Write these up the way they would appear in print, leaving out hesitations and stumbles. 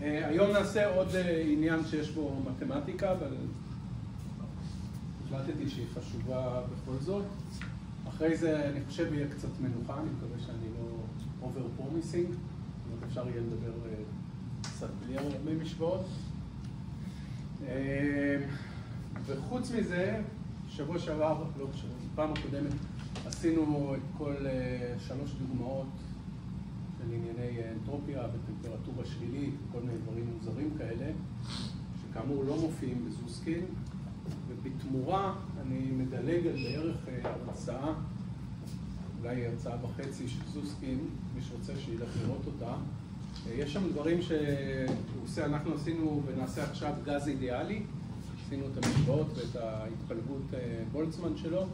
היום נעשה עוד עניין שיש בו מתמטיקה, אבל החלטתי שהיא חשובה בכל זאת. אחרי זה אני חושב יהיה קצת מנוחה, אני מקווה שאני לא over promising, אפשר יהיה לדבר קצת בלי הרבה משוואות. וחוץ מזה, שבוע שעבר, לא בשבוע, פעם הקודמת, עשינו את כל 3 דוגמאות של ענייני אנטרופיה וטמפרטורה שלילית, כל מיני דברים מוזרים כאלה, שכאמור לא מופיעים בזוסקין, ובתמורה אני מדלג על בערך הרצאה, אולי הרצאה וחצי של זוסקין, מי שרוצה שילך לראות אותה. יש שם דברים שהוא עושה, אנחנו עשינו ונעשה עכשיו גז אידיאלי, עשינו את המשוואות ואת ההתפלגות בולצמן שלו,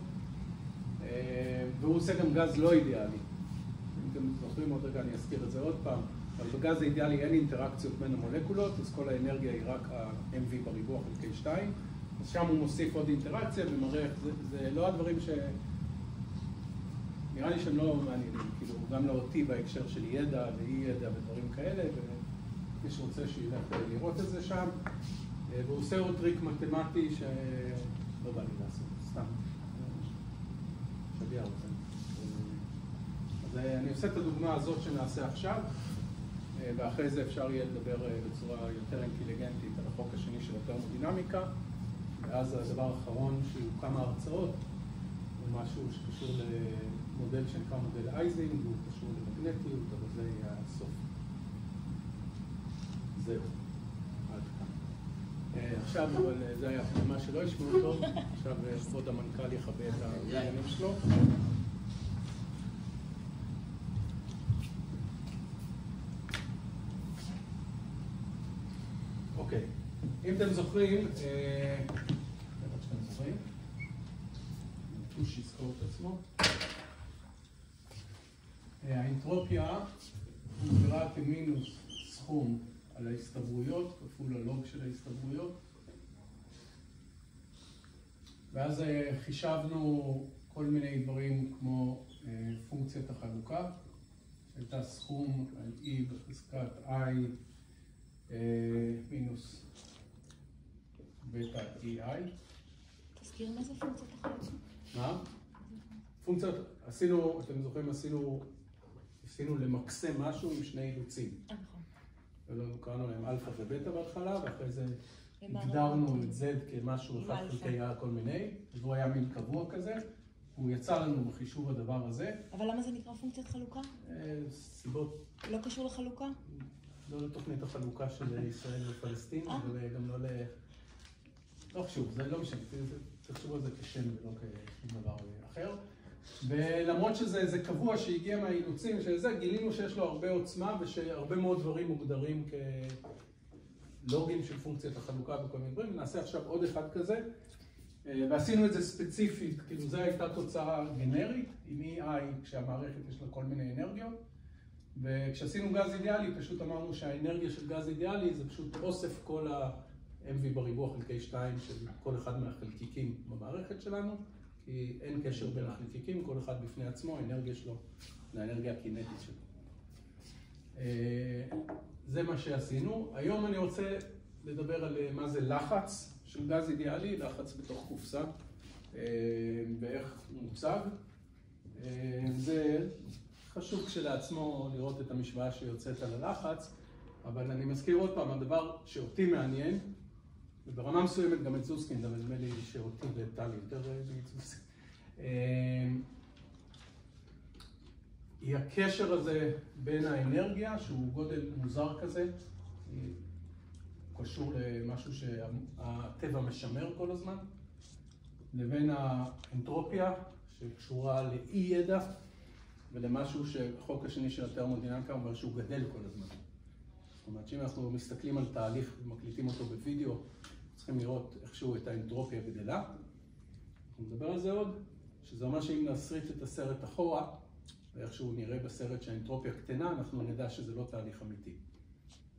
והוא עושה גם גז לא אידיאלי. אם אתם זוכרים עוד רגע, אני אזכיר את זה עוד פעם, אבל בגז האידיאלי אין אינטראקציות בין המולקולות, אז כל האנרגיה היא רק ה-MV בריבוע חלקי 2, אז שם הוא מוסיף עוד אינטראקציה ומראה איך זה לא הדברים ש... נראה לי שהם לא מעניינים, כאילו, גם לא אותי בהקשר של ידע ואי ידע ודברים כאלה, ומי שרוצה שילך לראות את זה שם, והוא עושה עוד טריק מתמטי שלא בא לי לעשות, סתם. שביע אותם. אז אני עושה את הדוגמה הזאת שנעשה עכשיו, ואחרי זה אפשר יהיה לדבר בצורה יותר אינטליגנטית על החוק השני של התרמודינמיקה, ואז הדבר האחרון שהוא כמה הרצאות, הוא משהו שקשור למודל שנקרא מודל אייזינג, והוא קשור למגנטיות, אבל זה יהיה הסוף. זהו. עד כאן. עכשיו, אבל זה היה מה שלא ישמעו טוב, עכשיו כבוד המנכ"ל יכבה את העניינים שלו. אוקיי, אם אתם זוכרים, שיזכור את עצמו. האנטרופיה מוגדרה כמינוס סכום על ההסתברויות, כפול הלוג של ההסתברויות. ואז חישבנו כל מיני דברים כמו פונקציית החלוקה, שהייתה סכום על E בחזקת I מינוס בטא EI. תזכיר מה זה פונקציית החלוקה? מה? פונקציות, עשינו, אתם זוכרים, עשינו למקסם משהו עם 2 אילוצים. נכון. קראנו להם אלפא ובטא בהתחלה, ואחרי זה הגדרנו את Z כמשהו אחד חלקי כל מיני, והוא היה מין קבוע כזה, הוא יצא לנו בחישוב הדבר הזה. אבל למה זה נקרא פונקציית חלוקה? סיבות. לא קשור לחלוקה? לא לתוכנית החלוקה של ישראל ופלסטין, וגם לא ל... לא חשוב, זה לא משנה, תחשבו על זה כשם ולא כשום דבר אחר. ולמרות שזה קבוע שהגיע מהאילוצים של זה, גילינו שיש לו הרבה עוצמה ושהרבה מאוד דברים מוגדרים כלוגים של פונקציית החלוקה וכל מיני דברים. ונעשה עכשיו עוד אחד כזה, ועשינו את זה ספציפית, כאילו זו הייתה תוצאה גנרית, עם EI כשהמערכת יש לה כל מיני אנרגיות. וכשעשינו גז אידיאלי, פשוט אמרנו שהאנרגיה של גז אידיאלי זה פשוט אוסף כל MV בריבוע חלקי 2 של כל אחד מהחלקיקים במערכת שלנו, כי אין קשר בין החלקיקים, כל אחד בפני עצמו, האנרגיה שלו לאנרגיה הקינטית שלו. זה מה שעשינו. היום אני רוצה לדבר על מה זה לחץ של גז אידיאלי, לחץ בתוך קופסה, ואיך הוא מוצג. זה חשוב כשלעצמו לראות את המשוואה שיוצאת על הלחץ, אבל אני מזכיר עוד פעם, הדבר שאותי מעניין, וברמה מסוימת גם את זוסקין, אבל נדמה לי שאותי וטלי יותר זוסקין, היא הקשר הזה בין האנרגיה, שהוא גודל מוזר כזה, הוא קשור למשהו שהטבע משמר כל הזמן, לבין האנטרופיה שקשורה לאי ידע, ולמשהו שהחוק השני של התרמודינמיקה אומר שהוא גדל כל הזמן. זאת אומרת שאם אנחנו מסתכלים על תהליך ומקליטים אותו בווידאו, צריכים לראות איכשהו את האנטרופיה גדלה. אנחנו נדבר על זה עוד, שזה אומר שאם נסריט את הסרט אחורה, ואיכשהו נראה בסרט שהאנטרופיה קטנה, אנחנו נדע שזה לא תהליך אמיתי.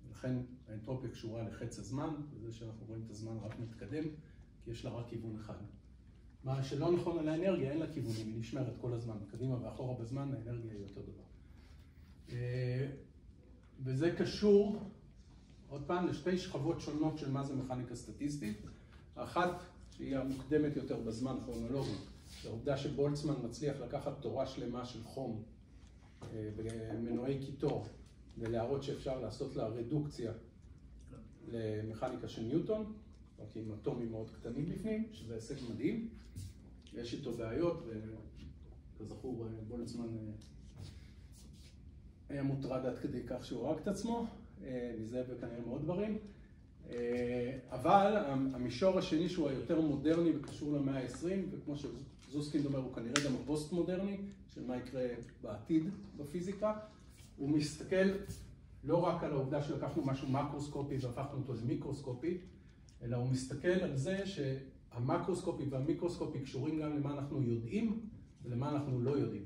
ולכן האנטרופיה קשורה לחץ הזמן, וזה שאנחנו רואים את הזמן רק מתקדם, כי יש לה רק כיוון אחד. מה שלא נכון על האנרגיה, אין לה כיוונים, היא נשמרת כל הזמן, קדימה ואחורה בזמן, האנרגיה היא אותו דבר. וזה קשור עוד פעם, לשתי שכבות שונות של מה זה מכניקה סטטיסטית. האחת, שהיא המוקדמת יותר בזמן כרונולוגי, זה העובדה שבולצמן מצליח לקחת תורה שלמה של חום במנועי קיטור, ולהראות שאפשר לעשות לה רדוקציה למכניקה של ניוטון, רק עם אטומים מאוד קטנים בפנים, שזה הישג מדהים. יש איתו בעיות, וכזכור, בולצמן היה מוטרד עד כדי כך שהוא הרג את עצמו, מזה וכנראה מאוד דברים. אבל המישור השני שהוא היותר מודרני וקשור למאה ה-20, וכמו שזוסקינד אומר, הוא כנראה גם הפוסט מודרני, של מה יקרה בעתיד בפיזיקה. הוא מסתכל לא רק על העובדה שלקחנו משהו מקרוסקופי והפכנו אותו למיקרוסקופי, אלא הוא מסתכל על זה שהמקרוסקופי והמיקרוסקופי קשורים גם למה אנחנו יודעים ולמה אנחנו לא יודעים.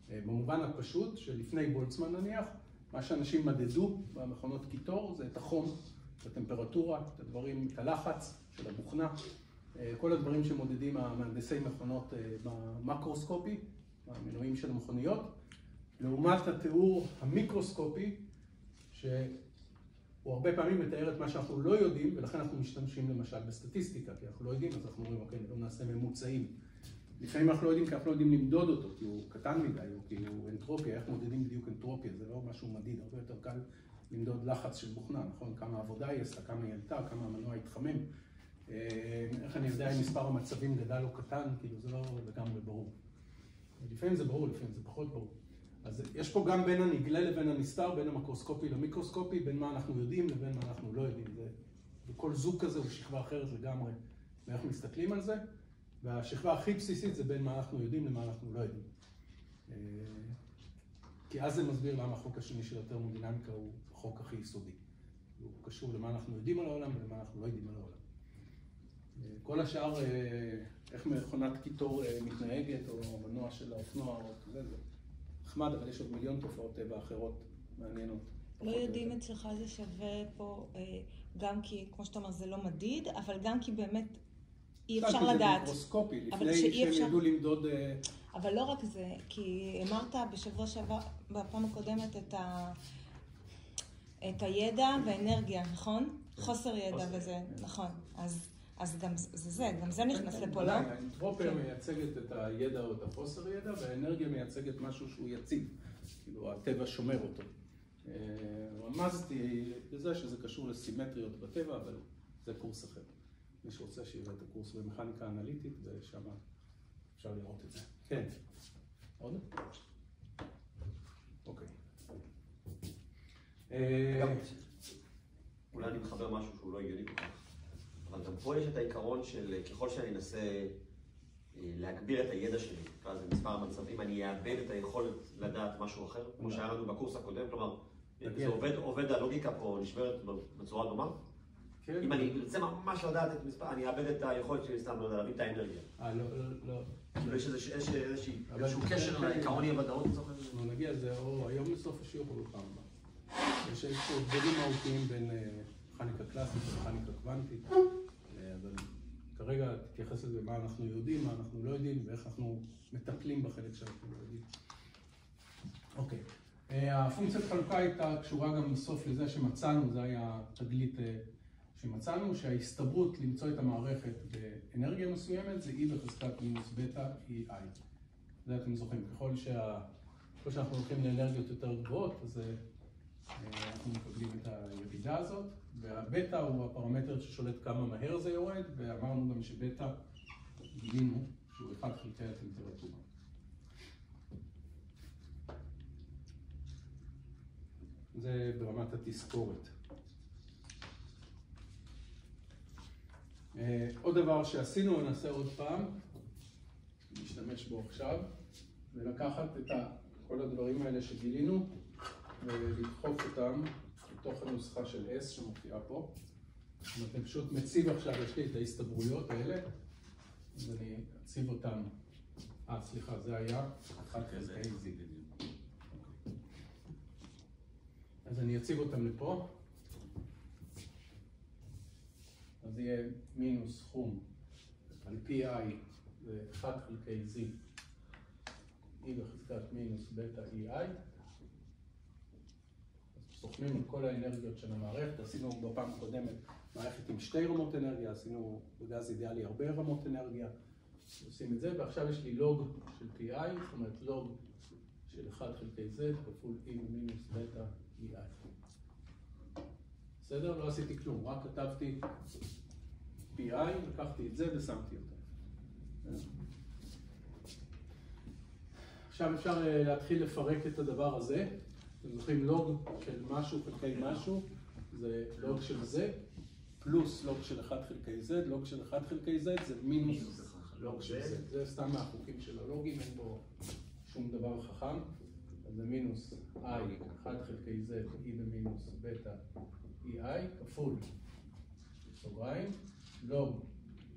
במובן הפשוט שלפני בולצמן נניח, מה שאנשים מדדו במכונות קיטור זה את החום, את הטמפרטורה, את הדברים, את הלחץ של הבוכנה, כל הדברים שמודדים המהנדסי מכונות במקרוסקופי, המנועים של המכוניות, לעומת התיאור המיקרוסקופי, שהוא הרבה פעמים מתאר את מה שאנחנו לא יודעים, ולכן אנחנו משתמשים למשל בסטטיסטיקה, כי אנחנו לא יודעים, אז אנחנו אומרים, אוקיי, לא נעשה ממוצעים. לפעמים אנחנו לא יודעים, כי אנחנו לא יודעים למדוד אותו, כי הוא קטן מדי, או כי הוא אנטרופיה, איך מודדים בדיוק אנטרופיה, זה לא משהו מדיד, הרבה יותר קל למדוד לחץ של בוכנה, נכון? כמה עבודה היא עשתה, כמה היא עלתה, כמה המנוע התחמם. איך אני יודע אם מספר המצבים גדל או קטן, כאילו זה לא לגמרי ברור. לפעמים זה ברור, לפעמים זה פחות ברור. אז יש פה גם בין הנגלה לבין הנסתר, בין המקרוסקופי למיקרוסקופי, בין מה אנחנו יודעים לבין מה אנחנו לא יודעים. וכל זוג כזה הוא שכבה אחרת לגמרי, ואיך מסתכלים על זה. והשכבה הכי בסיסית זה בין מה אנחנו יודעים למה אנחנו לא יודעים. כי אז זה מסביר למה החוק השני של התרמודינמיקה הוא החוק הכי יסודי. הוא קשור למה אנחנו יודעים על העולם ולמה אנחנו לא יודעים על העולם. כל השאר, איך מכונת קיטור מתנהגת, או מנוע של האופנוע, או כזה, זה נחמד, אבל יש עוד מיליון תופעות טבע אחרות מעניינות. לא יודעים אצלך זה שווה פה, גם כי, כמו שאתה אומר, זה לא מדיד, אבל גם כי באמת אי אפשר לדעת. זה מיקרוסקופי, לפני שהם ידעו למדוד... אבל לא רק זה, כי אמרת בשבוע שעבר, בפעם הקודמת, את הידע והאנרגיה, נכון? חוסר ידע וזה, נכון. אז גם זה נכנס לפה, לא? האנטרופיה מייצגת את הידע או את החוסר ידע, והאנרגיה מייצגת משהו שהוא יציב. כאילו, הטבע שומר אותו. רמזתי לזה שזה קשור לסימטריות בטבע, אבל זה קורס אחר. מי שרוצה שיראה את הקורס במכניקה אנליטית, ושם אפשר לראות את זה. כן. עוד? אוקיי. אולי אני מחבר משהו שהוא לא הגיוני כל כך, אבל גם פה יש את העיקרון של ככל שאני אנסה להגביר את הידע שלי, זה מספר המצבים, אני אאבד את היכולת לדעת משהו אחר, כמו שהיה לנו בקורס הקודם, כלומר, זה עובד, הלוגיקה פה נשמרת בצורה דומה. אם אני רוצה ממש לדעת את מספר, אני אאבד את היכולת שלי סתם להבין את האנרגיה. לא. יש איזשהו קשר לעיקרון אי הוודאות לצורך הזה? אנחנו נגיע לזה או היום בסוף השיעור או בפעם הבאה. יש פה הבדלים מהותיים בין מכניקה קלאסית ומכניקה קוונטית, אבל כרגע תתייחס לזה מה אנחנו יודעים, מה אנחנו לא יודעים ואיך אנחנו מטפלים בחלק שאנחנו לא יודעים. אוקיי. הפונקציית חלוקה הייתה קשורה גם בסוף לזה שמצאנו, זה היה תגלית שמצאנו, שההסתברות למצוא את המערכת באנרגיה מסוימת זה E בחזקת מינוס בטא EI. זה אתם זוכרים, ככל שאנחנו הולכים לאנרגיות יותר גבוהות, אז אנחנו מקבלים את הירידה הזאת, והבטא הוא הפרמטר ששולט כמה מהר זה יורד, ואמרנו גם שבטא גילינו שהוא 1 חלקי הטמפרטורה. זה ברמת התזכורת. עוד דבר שעשינו, נעשה עוד פעם, נשתמש בו עכשיו, ולקחת את כל הדברים האלה שגילינו, ולדחוף אותם לתוך הנוסחה של S שמופיעה פה. אני פשוט מציב עכשיו, יש לי את ההסתברויות האלה, אז אני אציב אותם, סליחה, זה היה 1 חלקי Z. אז אני אציב אותם לפה. אז יהיה מינוס סכום על PI זה 1 חלקי Z E בחזקת מינוס בטא EI. אז סוכמים את כל האנרגיות של המערכת. עשינו בפעם הקודמת מערכת עם 2 רמות אנרגיה, עשינו בגז אידיאלי הרבה רמות אנרגיה. עושים את זה, ועכשיו יש לי לוג של PI, זאת אומרת לוג של 1 חלקי Z כפול E מינוס בטא EI. בסדר? לא עשיתי כלום, רק כתבתי PI, לקחתי את זה ושמתי אותו. עכשיו אפשר להתחיל לפרק את הדבר הזה. אתם זוכרים לוג של משהו חלקי משהו, זה לוג של זה, פלוס לוג של 1 חלקי Z, לוג של 1 חלקי Z זה מינוס לוג של Z. זה סתם מהחוקים של הלוגים, אין בו שום דבר חכם. אז זה מינוס I, 1 חלקי Z, E במינוס בטא EI, כפול, סוגריים, לוג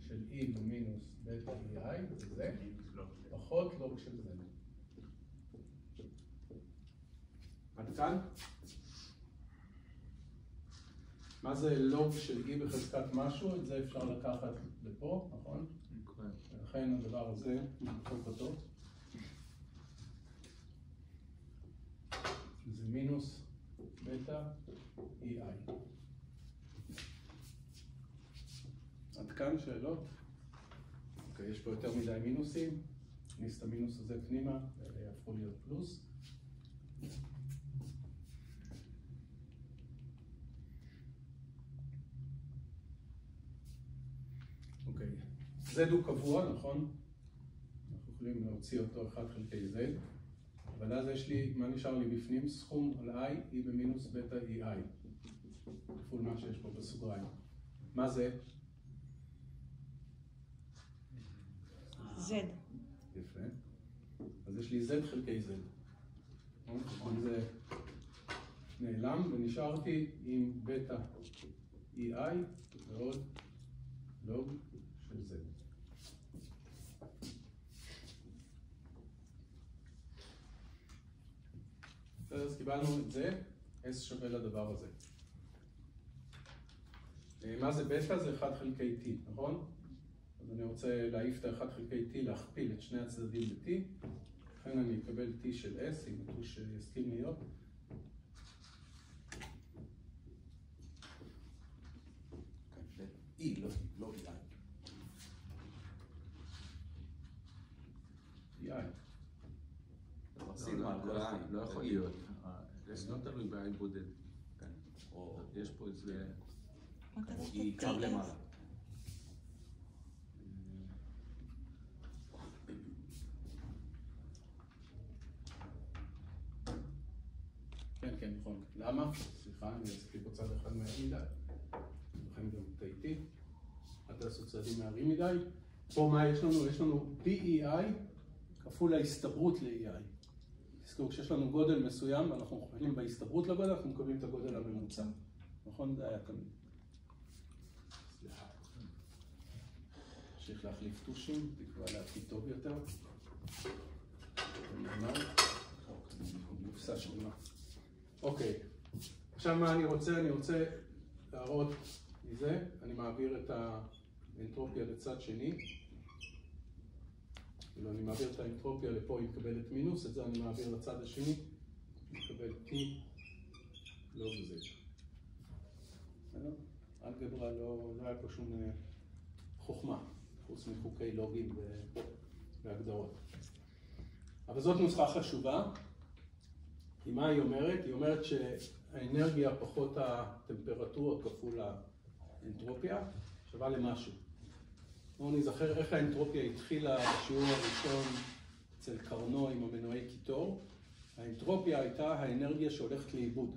של E במינוס בטא EI, זה פחות לוג של Z. עד כאן? מה זה לוג של E בחזקת משהו? את זה אפשר לקחת לפה, נכון? ולכן הדבר הזה, נמחוק אותו. זה מינוס בטא EI. עד כאן שאלות? אוקיי, יש פה יותר מדי מינוסים. נכניס את המינוס הזה פנימה, ואלה יהפכו להיות פלוס. אוקיי, Z הוא קבוע, נכון? אנחנו יכולים להוציא אותו 1 חלקי Z. אבל אז יש לי, מה נשאר לי בפנים? סכום על I, E במינוס בטא EI. כפול מה שיש פה בסוגריים. מה זה? Z. יפה. אז יש לי Z חלקי Z. אז זה נעלם, ונשארתי עם בטא EI ועוד לוג של Z. אז קיבלנו את זה, S שווה לדבר הזה. מה זה בטא? זה 1 חלקי T, נכון? אז אני רוצה להעיף את ה-1 חלקי T, להכפיל את שני הצדדים ב-T. לכן אני אקבל T של S, אם הוא שיסכים להיות. E, לא EI. EI. לא יכול להיות, זה לא תלוי בעין בודד. יש פה איזה... היא קו למעלה. כן, כן, נכון. למה? סליחה, אני אעשה פה צד אחד מהר מדי. לכן גם טעיתי. אל תעשו צעדים מהרים מדי. פה מה יש לנו? יש לנו PEI כפול ההסתברות ל-EI. תזכרו, כשיש לנו גודל מסוים ואנחנו מכפילים בהסתברות לגודל, אנחנו מקבלים את הגודל הממוצע. נכון? זה היה תמיד. סליחה. צריך להחליף טושים, תקווה להכי טוב יותר. קופסה שלמה. אוקיי. עכשיו מה אני רוצה? אני רוצה להראות מזה. אני מעביר את האנטרופיה לצד שני. אני מעביר את האנטרופיה לפה, היא מקבלת מינוס, את זה אני מעביר לצד השני, היא מקבלת T, לא בזה. אלגברה לא היה פה שום חוכמה, חוץ מחוקי לוגים והגדרות. אבל זאת נוסחה חשובה. מה היא אומרת? היא אומרת שהאנרגיה פחות הטמפרטורה כפול האנטרופיה שווה למשהו. בואו נזכר איך האנטרופיה התחילה בשיעור הראשון אצל קרנו עם המנועי קיטור. האנטרופיה הייתה האנרגיה שהולכת לאיבוד.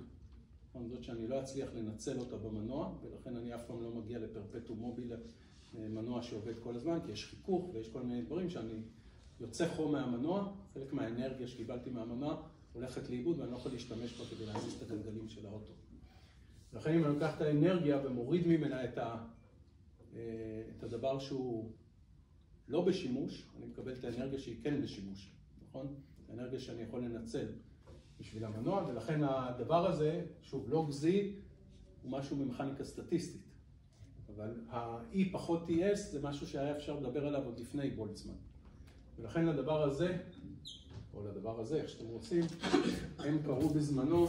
זאת שאני לא אצליח לנצל אותה במנוע, ולכן אני אף פעם לא מגיע לפרפטום מוביל, מנוע שעובד כל הזמן, כי יש חיכוך ויש כל מיני דברים שאני יוצא חום מהמנוע, חלק מהאנרגיה שקיבלתי מהמנוע הולכת לאיבוד ואני לא יכול להשתמש בה כדי להזיז את הגלגלים של האוטו. לכן אם אני לוקח את האנרגיה ומוריד ממנה את הדבר שהוא לא בשימוש, אני מקבל את האנרגיה שהיא כן בשימוש, נכון? האנרגיה שאני יכול לנצל בשביל המנוע, ולכן הדבר הזה, שוב, לוג Z, הוא משהו ממכניקה סטטיסטית. אבל ה-E פחות TS זה משהו שהיה אפשר לדבר עליו עוד לפני בולצמן. ולכן לדבר הזה, או לדבר הזה, איך שאתם רוצים, הם קראו בזמנו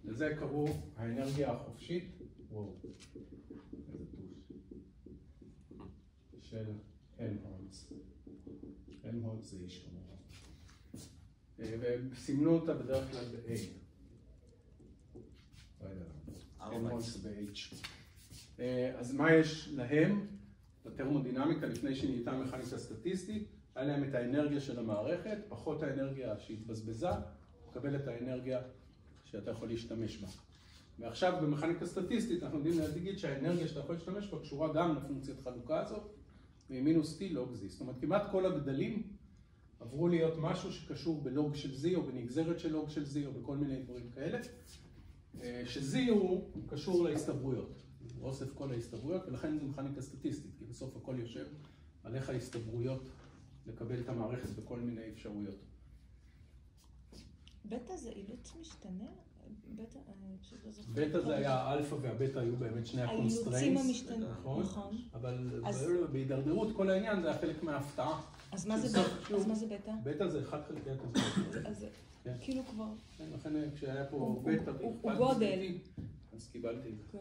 לזה קראו האנרגיה החופשית, וואו, איזה טוש, של הלמהולץ. הלמהולץ זה איש כמובן. וסימנו אותה בדרך כלל ב-A. לא יודע, הלמהולץ ב-H. אז מה יש להם? בטרמודינמיקה, לפני שנהייתה מכניקה סטטיסטית, היה להם את האנרגיה של המערכת, פחות האנרגיה שהתבזבזה, מקבל את האנרגיה שאתה יכול להשתמש בה. ועכשיו במכניקה סטטיסטית אנחנו יודעים להגיד שהאנרגיה שאתה יכול להשתמש בה קשורה גם לפונקציית חלוקה הזאת, ממינוס T לוג Z. זאת אומרת, כמעט כל הגדלים עברו להיות משהו שקשור בלוג של Z או בנגזרת של לוג של Z או בכל מיני דברים כאלה, ש-Z הוא קשור להסתברויות. הוא אוסף כל ההסתברויות, ולכן זה מכניקה סטטיסטית, כי בסוף הכל יושב על איך ההסתברויות לקבל את המערכת בכל מיני אפשרויות. בטא זה אילוץ משתנה? בטא זה היה האלפא והבטא היו באמת שני הקונסטריינס. האילוצים המשתנים, נכון. אבל בהידרדרות כל העניין זה היה חלק מההפתעה. אז מה זה בטא? בטא זה 1 חלקי הקונסטריינס. אז כאילו כבר... לכן כשהיה פה בטא, הוא גודל. אז קיבלתי את זה.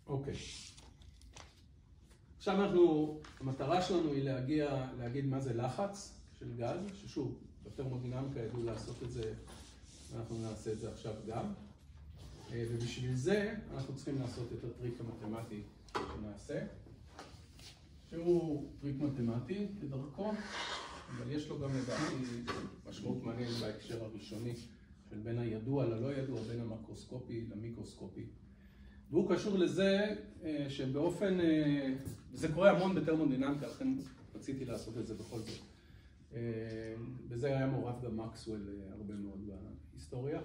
אוקיי. עכשיו המטרה שלנו היא להגיד מה זה לחץ של גז, ששוב, בטרמודינמיקה ידעו לעשות את זה, ואנחנו נעשה את זה עכשיו גם. ובשביל זה אנחנו צריכים לעשות את הטריק המתמטי שנעשה, שהוא טריק מתמטי כדרכו, אבל יש לו גם לדעתי משמעות מעניינת בהקשר הראשוני של בין הידוע ללא ידוע, בין המקרוסקופי למיקרוסקופי. והוא קשור לזה שבאופן, זה קורה המון בטרמודינמיקה, לכן רציתי לעשות את זה בכל זאת. בזה היה מעורב גם מקסוול הרבה מאוד בהיסטוריה.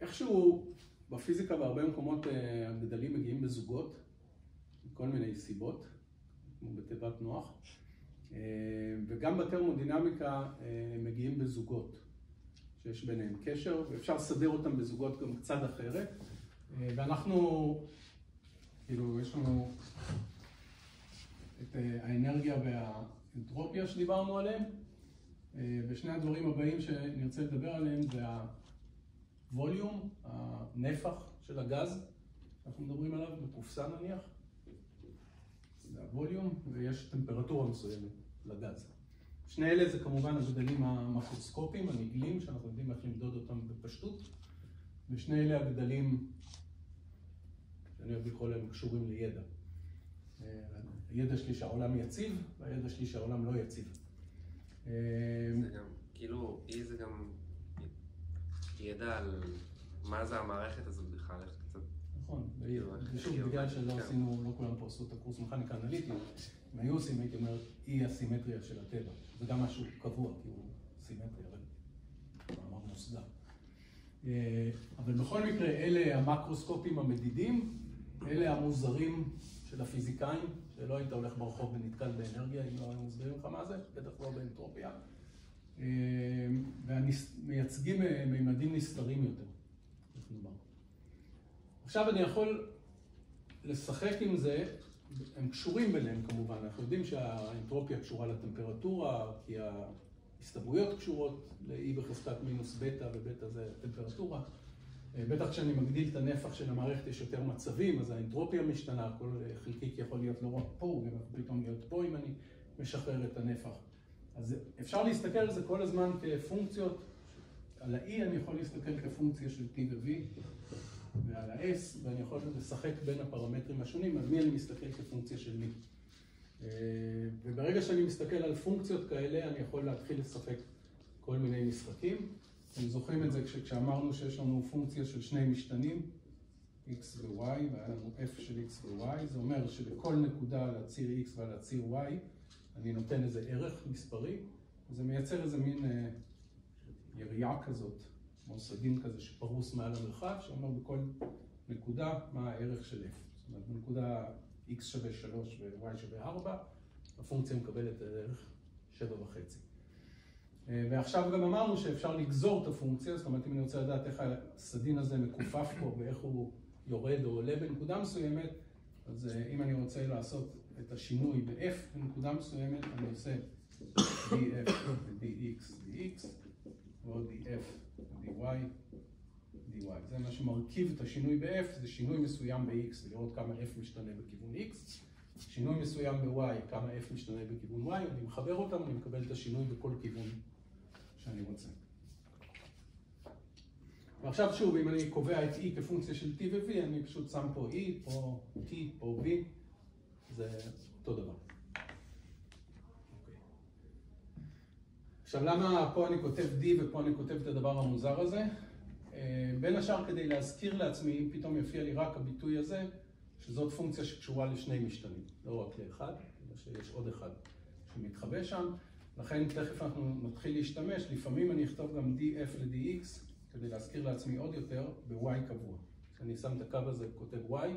איכשהו בפיזיקה בהרבה מקומות הגדלים מגיעים בזוגות, מכל מיני סיבות, כמו בתיבת נוח. וגם בטרמודינמיקה מגיעים בזוגות, שיש ביניהם קשר, ואפשר לסדר אותם בזוגות גם קצת אחרת. ואנחנו, כאילו, יש לנו את האנרגיה והאנטרופיה שדיברנו עליהם, ושני הדברים הבאים שנרצה לדבר עליהם זה הווליום, הנפח של הגז, אנחנו מדברים עליו בקופסה נניח, זה הווליום, ויש טמפרטורה מסוימת לגז. שני אלה זה כמובן הגדלים המקרוסקופיים, הנגלים, שאנחנו יודעים איך למדוד אותם בפשטות, ושני אלה הגדלים שאני אוהב לקרוא להם קשורים לידע. הידע שלי שהעולם יציב, והידע שלי שהעולם לא יציב. זה גם, כאילו, זה גם ידע על מה זה המערכת הזאת בכלל, איך קצת... נכון, ושוב, בגלל שלא עשינו, לא כולם פה עשו את הקורס מכניקה אנליטית, אם היו עושים, הייתי אומר, אי הסימטריה של הטבע. זה גם משהו קבוע, כי הוא סימטרי, אבל מאמר מוסדר. אבל בכל מקרה, אלה המקרוסקופים המדידים, אלה המוזרים של הפיזיקאים, שלא היית הולך ברחוב ונתקל באנרגיה, אם לא היו מסבירים לך מה זה, בטח לא באנטרופיה. ומייצגים מימדים נסתרים יותר. עכשיו אני יכול לשחק עם זה, הם קשורים ביניהם כמובן, אנחנו יודעים שהאנטרופיה קשורה לטמפרטורה, כי ההסתברויות קשורות ל-E בחזקת מינוס בטא, ובטא זה טמפרטורה. בטח כשאני מגדיל את הנפח של המערכת יש יותר מצבים, אז האנטרופיה משתנה, כל חלקיק יכול להיות לא רק פה, הוא גם יכול פתאום להיות פה אם אני משחרר את הנפח. אז אפשר להסתכל על זה כל הזמן כפונקציות, על ה-E אני יכול להסתכל כפונקציה של T ו-V, ועל ה-S, ואני יכול לשחק בין הפרמטרים השונים, על מי אני מסתכל כפונקציה של מי. וברגע שאני מסתכל על פונקציות כאלה, אני יכול להתחיל לשחק כל מיני משחקים. אתם זוכרים את זה כשאמרנו שיש לנו פונקציה של שני משתנים, X ו-Y, והיה לנו F של X ו-Y, זה אומר שלכל נקודה על הציר X ועל הציר Y, אני נותן איזה ערך מספרי, וזה מייצר איזה מין יריעה כזאת, כמו סדין כזה שפרוס מעל המרחב, שאומר בכל נקודה מה הערך של F. זאת אומרת, בנקודה X שווה 3 ו-Y שווה 4, הפונקציה מקבלת ערך 7.5. ועכשיו גם אמרנו שאפשר לגזור את הפונקציה, זאת אומרת, אם אני רוצה לדעת איך הסדין הזה מקופף פה ואיך הוא יורד או עולה בנקודה מסוימת, אז אם אני רוצה לעשות את השינוי ב-F בנקודה מסוימת, אני עושה df ו-dx, dx, ועוד df ו-dy, dy. זה מה שמרכיב את השינוי ב-F, זה שינוי מסוים ב-x, ולראות כמה f משתנה בכיוון x, שינוי מסוים ב-y, כמה f משתנה בכיוון y, אני מחבר אותם, אני מקבל את השינוי בכל כיוון שאני רוצה. ועכשיו שוב, אם אני קובע את e כפונקציה של t ו-v, אני פשוט שם פה e, פה t, פה v, זה אותו דבר. עכשיו, למה פה אני כותב d ופה אני כותב את הדבר המוזר הזה? בין השאר כדי להזכיר לעצמי, אם פתאום יופיע לי רק הביטוי הזה, שזאת פונקציה שקשורה לשני משתנים, לא רק לאחד, אלא שיש עוד אחד שמתחבא שם. לכן תכף אנחנו נתחיל להשתמש, לפעמים אני אכתוב גם df ל-dx, כדי להזכיר לעצמי עוד יותר, ב-y קבוע. כשאני שם את הקו הזה וכותב y,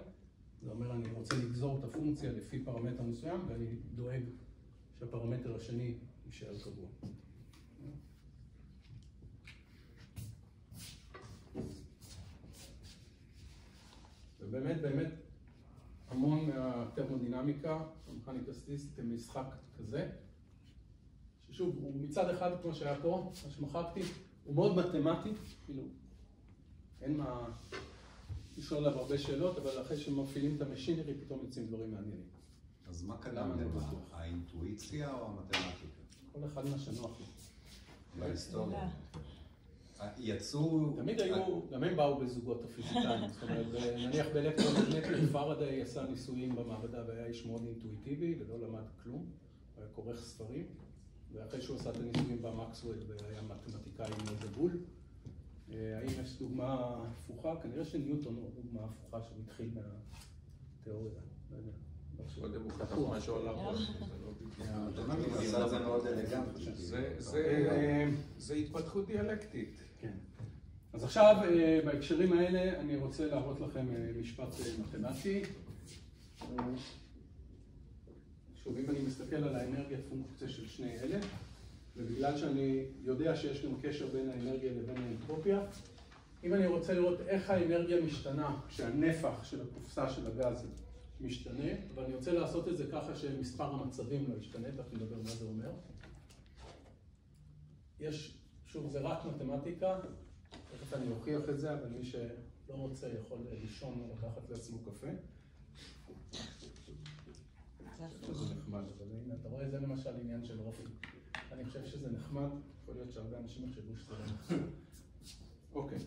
זה אומר אני רוצה לגזור את הפונקציה לפי פרמטר מסוים, ואני דואג שהפרמטר השני יישאר קבוע. ובאמת, המון מהטרמודינמיקה, המכניקה סטטיסטית, הם משחק כזה, ששוב, הוא מצד אחד, כמו שהיה פה, מה שמחקתי, הוא מאוד מתמטי, כאילו, אין מה לשאול עליו הרבה שאלות, אבל אחרי שמפעילים את המשינרי, פתאום יוצאים דברים מעניינים. אז מה קדם למה? האינטואיציה או המתמטיקה? כל אחד מה שנוח לו. בהיסטוריה. יצאו... תמיד היו, גם הם באו בזוגות הפיזיקאים, זאת אומרת, נניח באלקטרומגנטיות, פאראדיי עשה ניסויים במעבדה והיה איש מאוד אינטואיטיבי ולא למד כלום, הוא היה כורך ספרים, ואחרי שהוא עשה את הניסויים במקסוול והיה מתמטיקאי מאוד דגול. האם יש דוגמה הפוכה? כנראה שניוטון הוא דוגמה הפוכה שמתחיל מהתיאוריה. קודם הוא כתב משהו על הראש, זה מאוד אלגנטי. זה התפתחות דיאלקטית. כן. אז עכשיו, בהקשרים האלה, אני רוצה להראות לכם משפט מתמטי. שוב, אם אני מסתכל על האנרגיה פונקציה של שני אלה, ובגלל שאני יודע שיש גם קשר בין האנרגיה לבין האנטרופיה, אם אני רוצה לראות איך האנרגיה משתנה כשהנפח של הקופסה של הגז משתנה, אבל אני רוצה לעשות את זה ככה שמספר המצבים לא ישתנה, תכף נדבר מה זה אומר. שוב, זה רק מתמטיקה, תכף אני אוכיח את זה, אבל מי שלא רוצה יכול לישון או לקחת לעצמו קפה. זה נחמד, אבל הנה, אתה רואה, זה למשל עניין של רופאים. אני חושב שזה נחמד, יכול להיות שהרבה אנשים יחשבו שזה לא נחמד. אוקיי.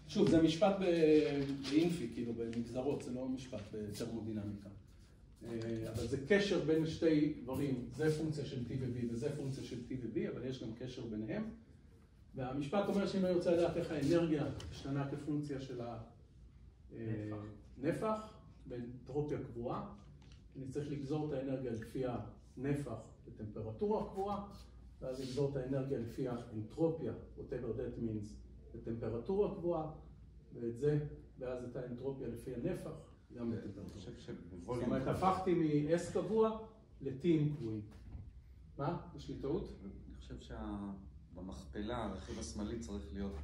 שוב, זה משפט באינפי, כאילו בנגזרות, זה לא משפט בטרמודינמיקה. אבל זה קשר בין שתי דברים, זה פונקציה של T ו-V וזה פונקציה של T ו-V, אבל יש גם קשר ביניהם. והמשפט אומר שאם אני רוצה לדעת איך האנרגיה השתנה כפונקציה של הנפח, באנטרופיה קבועה, אני צריך לגזור את האנרגיה לפי הנפח בטמפרטורה קבועה, ואז לגזור את האנרגיה לפי האנטרופיה, whatever that means, בטמפרטורה קבועה, ואת זה, ואז את האנטרופיה לפי הנפח, גם בטמפרטורה. זאת אומרת, הפכתי מ-S קבוע ל-T'ים קבועים. מה? יש לי טעות? אני חושב שבמכפלה, הרכיב השמאלי צריך להיות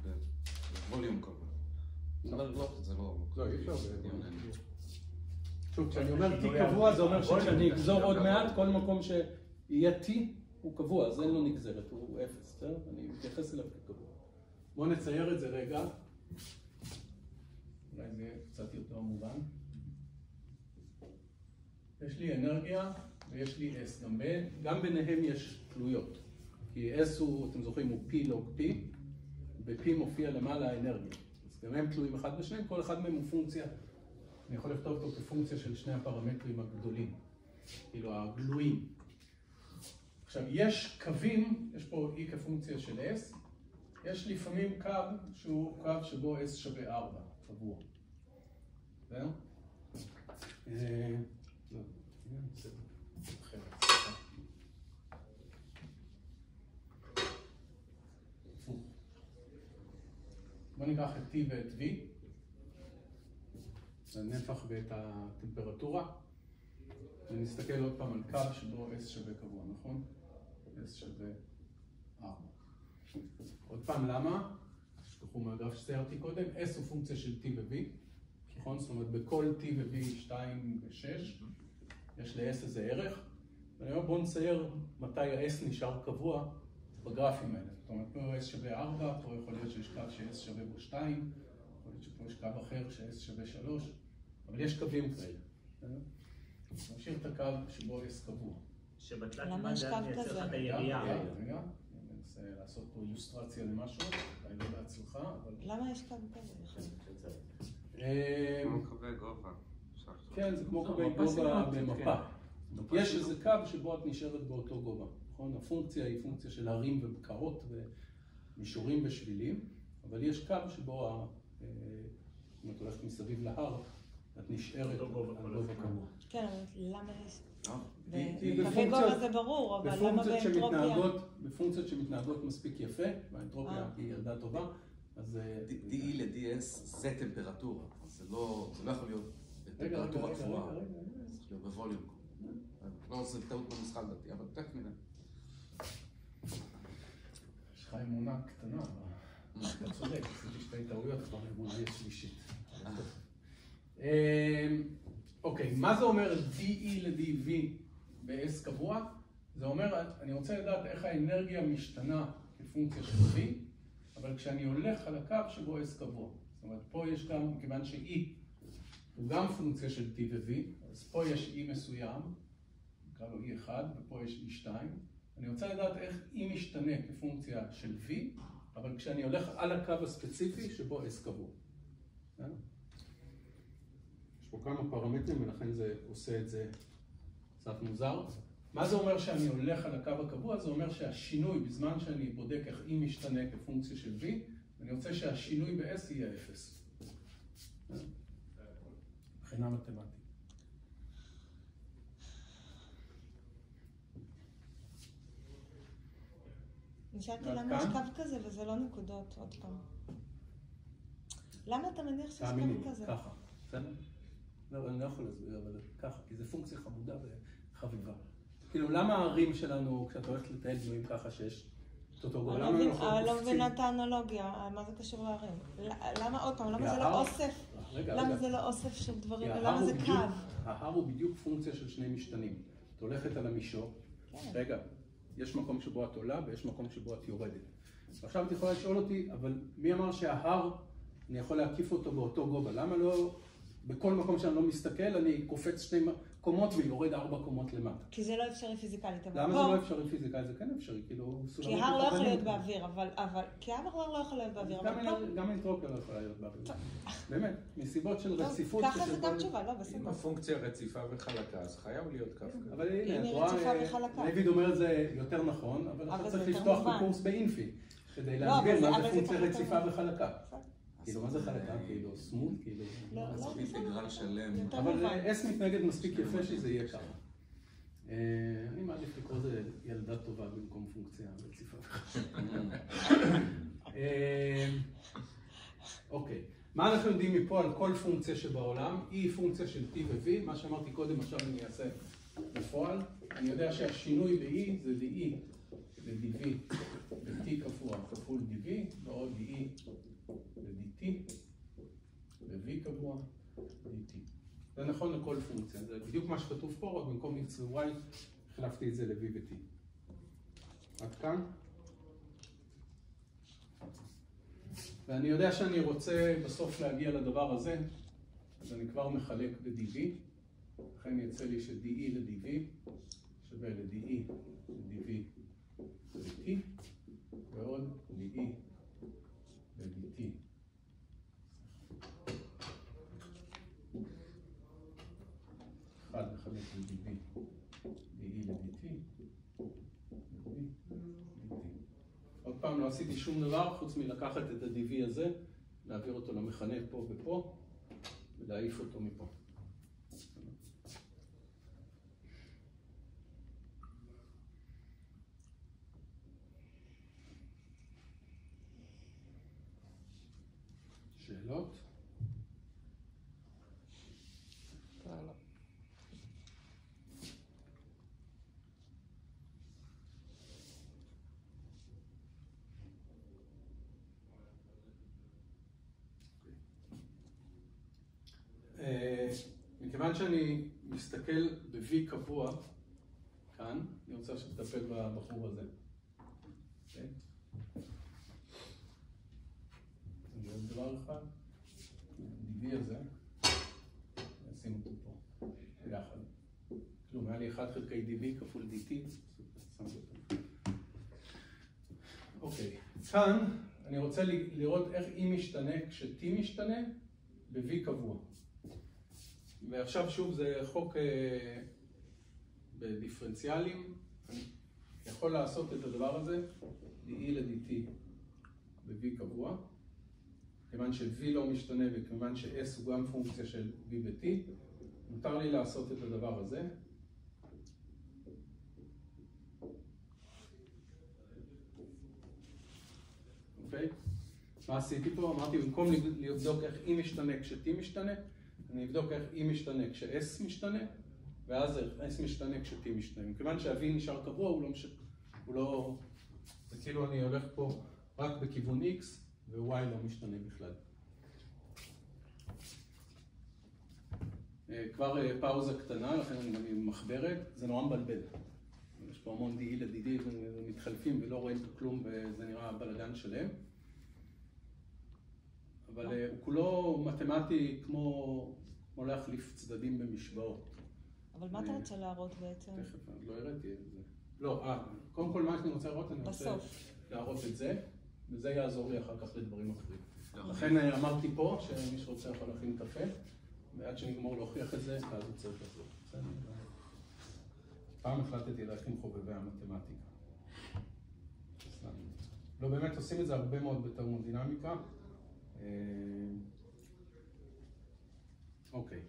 בווליום קבוע. אבל זה לא... לא, אי אפשר. שוב, כשאני אומר T קבוע, זה אומר שכשאני אגזור עוד מעט, כל מקום שיהיה T הוא קבוע, אז אין לו נגזרת, הוא 0, אני מתייחס אליו כקבוע. בואו נצייר את זה רגע. אולי זה קצת יותר מובן. יש לי אנרגיה ויש לי S. גם ביניהם יש תלויות. כי S הוא, אתם זוכרים, הוא P לוג P, ב-P מופיע למעלה האנרגיה. אז גם הם תלויים אחד בשניהם, כל אחד מהם הוא פונקציה. אני יכול לכתוב אותו כפונקציה של שני הפרמטרים הגדולים, כאילו הגלויים. עכשיו, יש קווים, יש פה E כפונקציה של S, יש לפעמים קו שהוא קו שבו S שווה 4, קבוע. זהו? בואו ניקח את T ואת V, את הנפח ואת הטמפרטורה, ונסתכל עוד פעם על קו שבו S שווה קבוע, נכון? S שווה 4. עוד פעם, למה? שכחו מהגרף שציירתי קודם, S הוא פונקציה של T ו-V, נכון? זאת אומרת, בכל T ו-V 2 ו-6 יש ל-S איזה ערך, ואני אומר בואו נצייר מתי ה-S נשאר קבוע בגרפים האלה. זאת אומרת, פה S שווה 4, פה יכול להיות שיש קו ש-S שווה בו 2, יכול להיות שפה יש קו אחר ש-S שווה 3, אבל יש קווים כאלה. נשאיר את הקו שבו S קבוע. שבתלת מימד זה מייצר לך את היריעה. רגע, אני מנסה לעשות פה אילוסטרציה למשהו, אולי לא בהצלחה, אבל... למה יש קו כזה? כמו קווי גובה. כן, זה כמו קווי גובה במפה. יש איזה קו שבו את נשארת באותו גובה, נכון? הפונקציה היא פונקציה של הרים ובקעות ומישורים ושבילים, אבל יש קו שבו, אם את הולכת מסביב להר, את נשארת על גובה קבוע. כן, אבל למה יש... קווי גובה זה ברור, אבל למה באנטרופיה? בפונקציות שמתנהגות מספיק יפה, והאנטרופיה היא ירדה טובה, אז... DE ל-DS זה טמפרטורה, זה לא יכול להיות בטמפרטורה קבועה, צריך להיות בווליום. לא, זה טעות במשחק דתי, אבל תכף נראה. יש לך אמונה קטנה, אתה צודק, עשיתי שתי טעויות, כבר אמונה יש שלישית. אוקיי, מה זה אומר DE ל-DV ב-S קבוע? זה אומר, אני רוצה לדעת איך האנרגיה משתנה כפונקציה של V, אבל כשאני הולך על הקו שבו S קבוע. זאת אומרת, פה יש גם, מכיוון ש-E הוא גם פונקציה של T ו-V, אז פה יש E מסוים, נקרא לו E1, ופה יש E2. אני רוצה לדעת איך E משתנה כפונקציה של V, אבל כשאני הולך על הקו הספציפי שבו S קבוע. יש פה כמה פרמטרים ולכן זה עושה את זה קצת מוזר. מה זה אומר שאני הולך על הקו הקבוע? זה אומר שהשינוי בזמן שאני בודק איך E משתנה כפונקציה של V, אני רוצה שהשינוי ב-S יהיה 0. מבחינה מתמטית. נשאלתי למה יש קו כזה וזה לא נקודות, עוד פעם. למה אתה מניח שיש קו כזה? ככה, בסדר? לא, אני לא יכול להסביר, אבל ככה, כי זה פונקציה חמודה וחביבה. כאילו, למה הערים שלנו, כשאתה הולכת לטייל בנויים ככה שיש את אותו גול? למה הם אני לא מבינה את האנלוגיה, מה זה קשור לערים? למה, עוד פעם, למה זה לא אוסף? למה זה לא אוסף של דברים, למה זה קו? ההר הוא בדיוק פונקציה של שני משתנים. את הולכת על המישור, רגע, יש מקום שבו את עולה ויש מקום שבו את יורדת. עכשיו את יכולה לשאול אותי, אבל מי אמר שההר, אני יכול להקיף אותו באותו גובה? למה לא, בכל מקום שאני לא מסתכל, אני קופץ 2 קומות ויורד 4 קומות למטה? כי זה לא אפשרי פיזיקלית. למה זה לא אפשרי פיזיקלית? זה כן אפשרי, כאילו... כי ההר לא יכול להיות באוויר, אבל... כי ההר לא יכול להיות באוויר, אבל פה... גם האנטרופיה לא יכולה להיות באוויר. באמת, מסיבות של רציפות... ככה זה גם תשובה, לא, בסדר. אם הפונקציה רציפה וחלקה, אז חייב להיות קו כזה. אבל הנה, את רואה, דיוויד אומר את זה יותר נכון, אבל אתה צריך לפתוח בקורס באינפי, כדי להסביר מה זה פונקציה רציפה וחלקה. כאילו, מה זה חלקה? כאילו, סמוד? כאילו... לא, לא, אינטגרל שלם. אבל S מתנגד מספיק יפה שזה יהיה ככה. אני מעדיף לקרוא זה ילדה טובה במקום פונקציה רציפה וחלקה. אוקיי. מה אנחנו יודעים מפה על כל פונקציה שבעולם? היא פונקציה של T ו-V, מה שאמרתי קודם, עכשיו אני אעשה בפועל. אני יודע שהשינוי ב-E זה dE ל-dV ב-T קבוע כפול dV, ועוד dE ל-dt ו-V קבוע dt. זה נכון לכל פונקציה, זה בדיוק מה שכתוב פה, רק במקום x ו-y החלפתי את זה ל-V ו-t. עד כאן. ואני יודע שאני רוצה בסוף להגיע לדבר הזה, אז אני כבר מחלק ב-dv, לכן יצא לי ש-dE ל-dv שווה ל-dE ל-dv ל-t, ועוד dE ל-dt. אחד לחלק ל-dv, dE ל-dt, ו-v dt. עוד פעם, לא עשיתי שום דבר חוץ מלקחת את ה-dv הזה, להעביר אותו למכנה פה ופה, ולהעיף אותו מפה. שאלות? מכיוון שאני מסתכל ב-V קבוע, כאן, אני רוצה שתטפל בבחור הזה. אוקיי? זה עוד דבר אחד. ה-DV הזה, נשים אותו פה, ביחד. כלום, היה לי 1 חלקי DV כפול DT, אוקיי, כאן אני רוצה לראות איך E משתנה כש-T משתנה ב-V קבוע. ועכשיו שוב זה חוק בדיפרנציאלים, אני יכול לעשות את הדבר הזה, dE ל-dt ב-V קבוע, כיוון ש-V לא משתנה וכיוון ש-S הוא גם פונקציה של V ו-T, מותר לי לעשות את הדבר הזה. אוקיי? מה עשיתי פה? אמרתי, במקום לבדוק איך E משתנה כש-T משתנה, אני אבדוק איך E משתנה כש-S משתנה, ואז S משתנה כש-T משתנה. מכיוון שה-V נשאר קבוע, הוא לא... זה כאילו אני הולך פה רק בכיוון X, ו-Y לא משתנה בכלל. כבר פאוזה קטנה, לכן אני מחברת, זה נורא מבלבל. יש פה המון DE ל-DD, ומתחלפים ולא רואים פה כלום, וזה נראה בלגן שלם. אבל הוא כולו מתמטי כמו להחליף צדדים במשוואות. אבל מה אתה רוצה להראות בעצם? תכף, עוד לא הראיתי את זה. לא, קודם כל מה שאני רוצה להראות, אני רוצה להראות את זה, וזה יעזור לי אחר כך לדברים אחרים. לכן אמרתי פה שמי שרוצה יכול להכין קפה, ועד שנגמור להוכיח את זה, אז הוא צריך לחזור. פעם החלטתי להכין חובבי המתמטיקה. לא, באמת עושים את זה הרבה מאוד בתרמודינמיקה. אוקיי.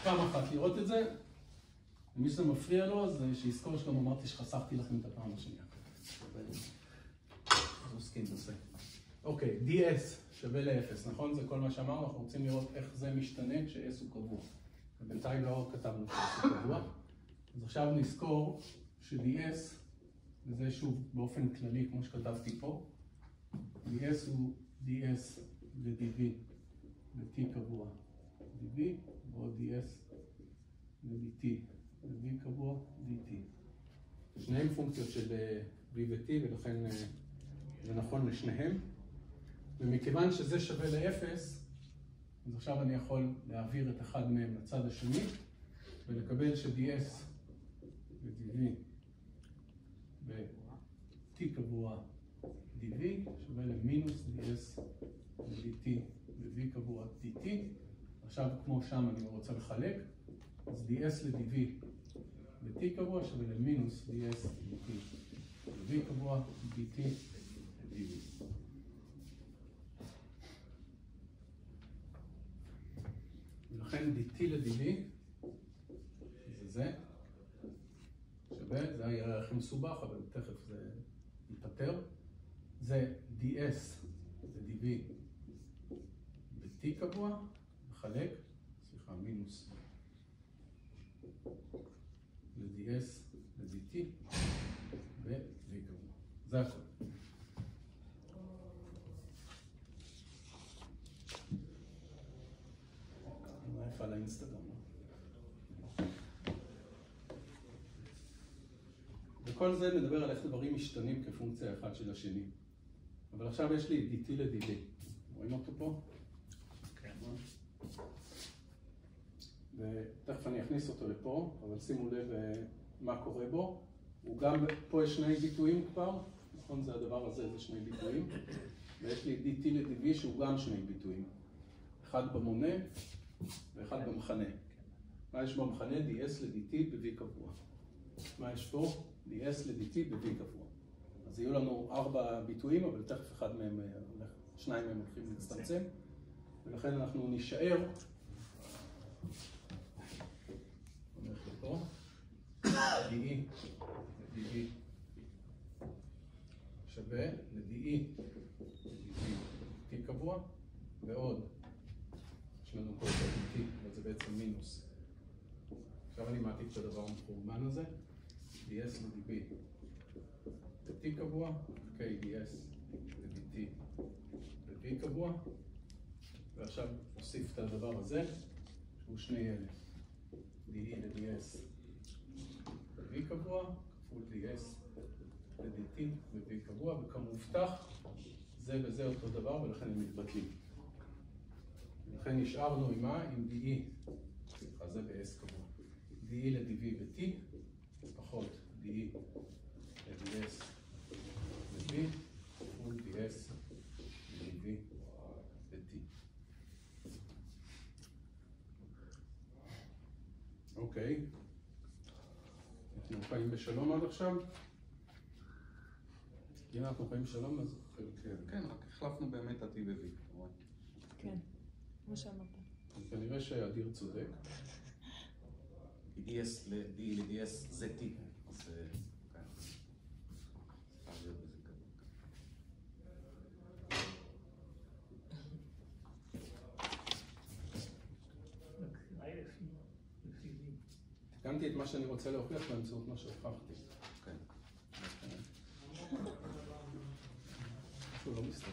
פעם אחת לראות את זה, ומי שזה מפריע לו, אז שיזכור שגם אמרתי שחסכתי לכם את הפעם השנייה. אז עוסקים בזה. אוקיי, ds שווה ל-0, נכון? זה כל מה שאמרנו, אנחנו רוצים לראות איך זה משתנה כש-s הוא קבוע. ובינתיים לא כתבנו ש-s הוא קבוע. אז עכשיו נזכור ש-ds, וזה שוב באופן כללי, כמו שכתבתי פה, ds הוא ds ל-dv, ל-t קבוע, dv, ועוד ds ל-dt, ל-v קבוע, dt. שניהם פונקציות של v ו-t, ולכן זה נכון לשניהם. ומכיוון שזה שווה ל-0, אז עכשיו אני יכול להעביר את אחד מהם לצד השני, ולקבל ש-ds ו-dv ו-t קבוע dv שווה למינוס ds ו-dt ו-v קבוע dt. עכשיו כמו שם אני רוצה לחלק, אז ds ל-dv ו-t קבוע שווה למינוס ds ו-t ו-v קבוע dt ו-dv. ולכן dt ל-dv זה שווה, זה היה הכי מסובך, אבל תכף זה ייפטר. זה ds ו-dv ו-t קבוע, מחלק, מינוס ל-ds ל-dt ו-v קבוע. זה הכל. איפה על האינסטגרם? וכל זה מדבר על איך דברים משתנים כפונקציה אחת של השני. אבל עכשיו יש לי dt ל-dv. רואים אותו פה? כן. ותכף אני אכניס אותו לפה, אבל שימו לב מה קורה בו. הוא גם, פה יש שני ביטויים כבר, נכון? זה הדבר הזה, זה שני ביטויים. ויש לי dt ל-dv שהוא גם שני ביטויים. אחד במונה ואחד במכנה. מה יש במכנה? ds ל-dt ב-v קבוע. מה יש פה? ds ל-dt ב-v קבוע. אז יהיו לנו 4 ביטויים, אבל תכף אחד מהם, 2 מהם הולכים להצטמצם. ולכן אנחנו נשאר, הולך לפה, de ל-dv שווה ל-de ל-t קבוע, ועוד יש לנו פה את ה-t, אבל זה בעצם מינוס. עכשיו אני מעתיק את הדבר המחורמן הזה, ds ל-dv ל-t קבוע, ds ל-dt ל-v קבוע, ועכשיו נוסיף את הדבר הזה, שהוא שני אלה. DE ל-DS ב-V קבוע, כפול DS ל-DT ב-V קבוע, וכמובטח, זה וזה אותו דבר, ולכן הם מתבטלים. לכן נשארנו עם מה? עם DE, סליחה, זה ב-S קבוע. DE ל-DV ב-T, פחות DE ל-DS ב-V, כפול DS ל-DV ב-T. אוקיי. אנחנו חיים בשלום עד עכשיו? אם אנחנו חיים בשלום, אז... כן, רק החלפנו באמת את T ו-V. כן, כמו שאמרת. כנראה שאדיר צודק. DE ל-DS זה T. אז כן. צריך להיות בזה כזה. תקנתי את מה שאני רוצה להוכיח באמצעות מה שהוכחתי. כן. משהו לא מסתדר.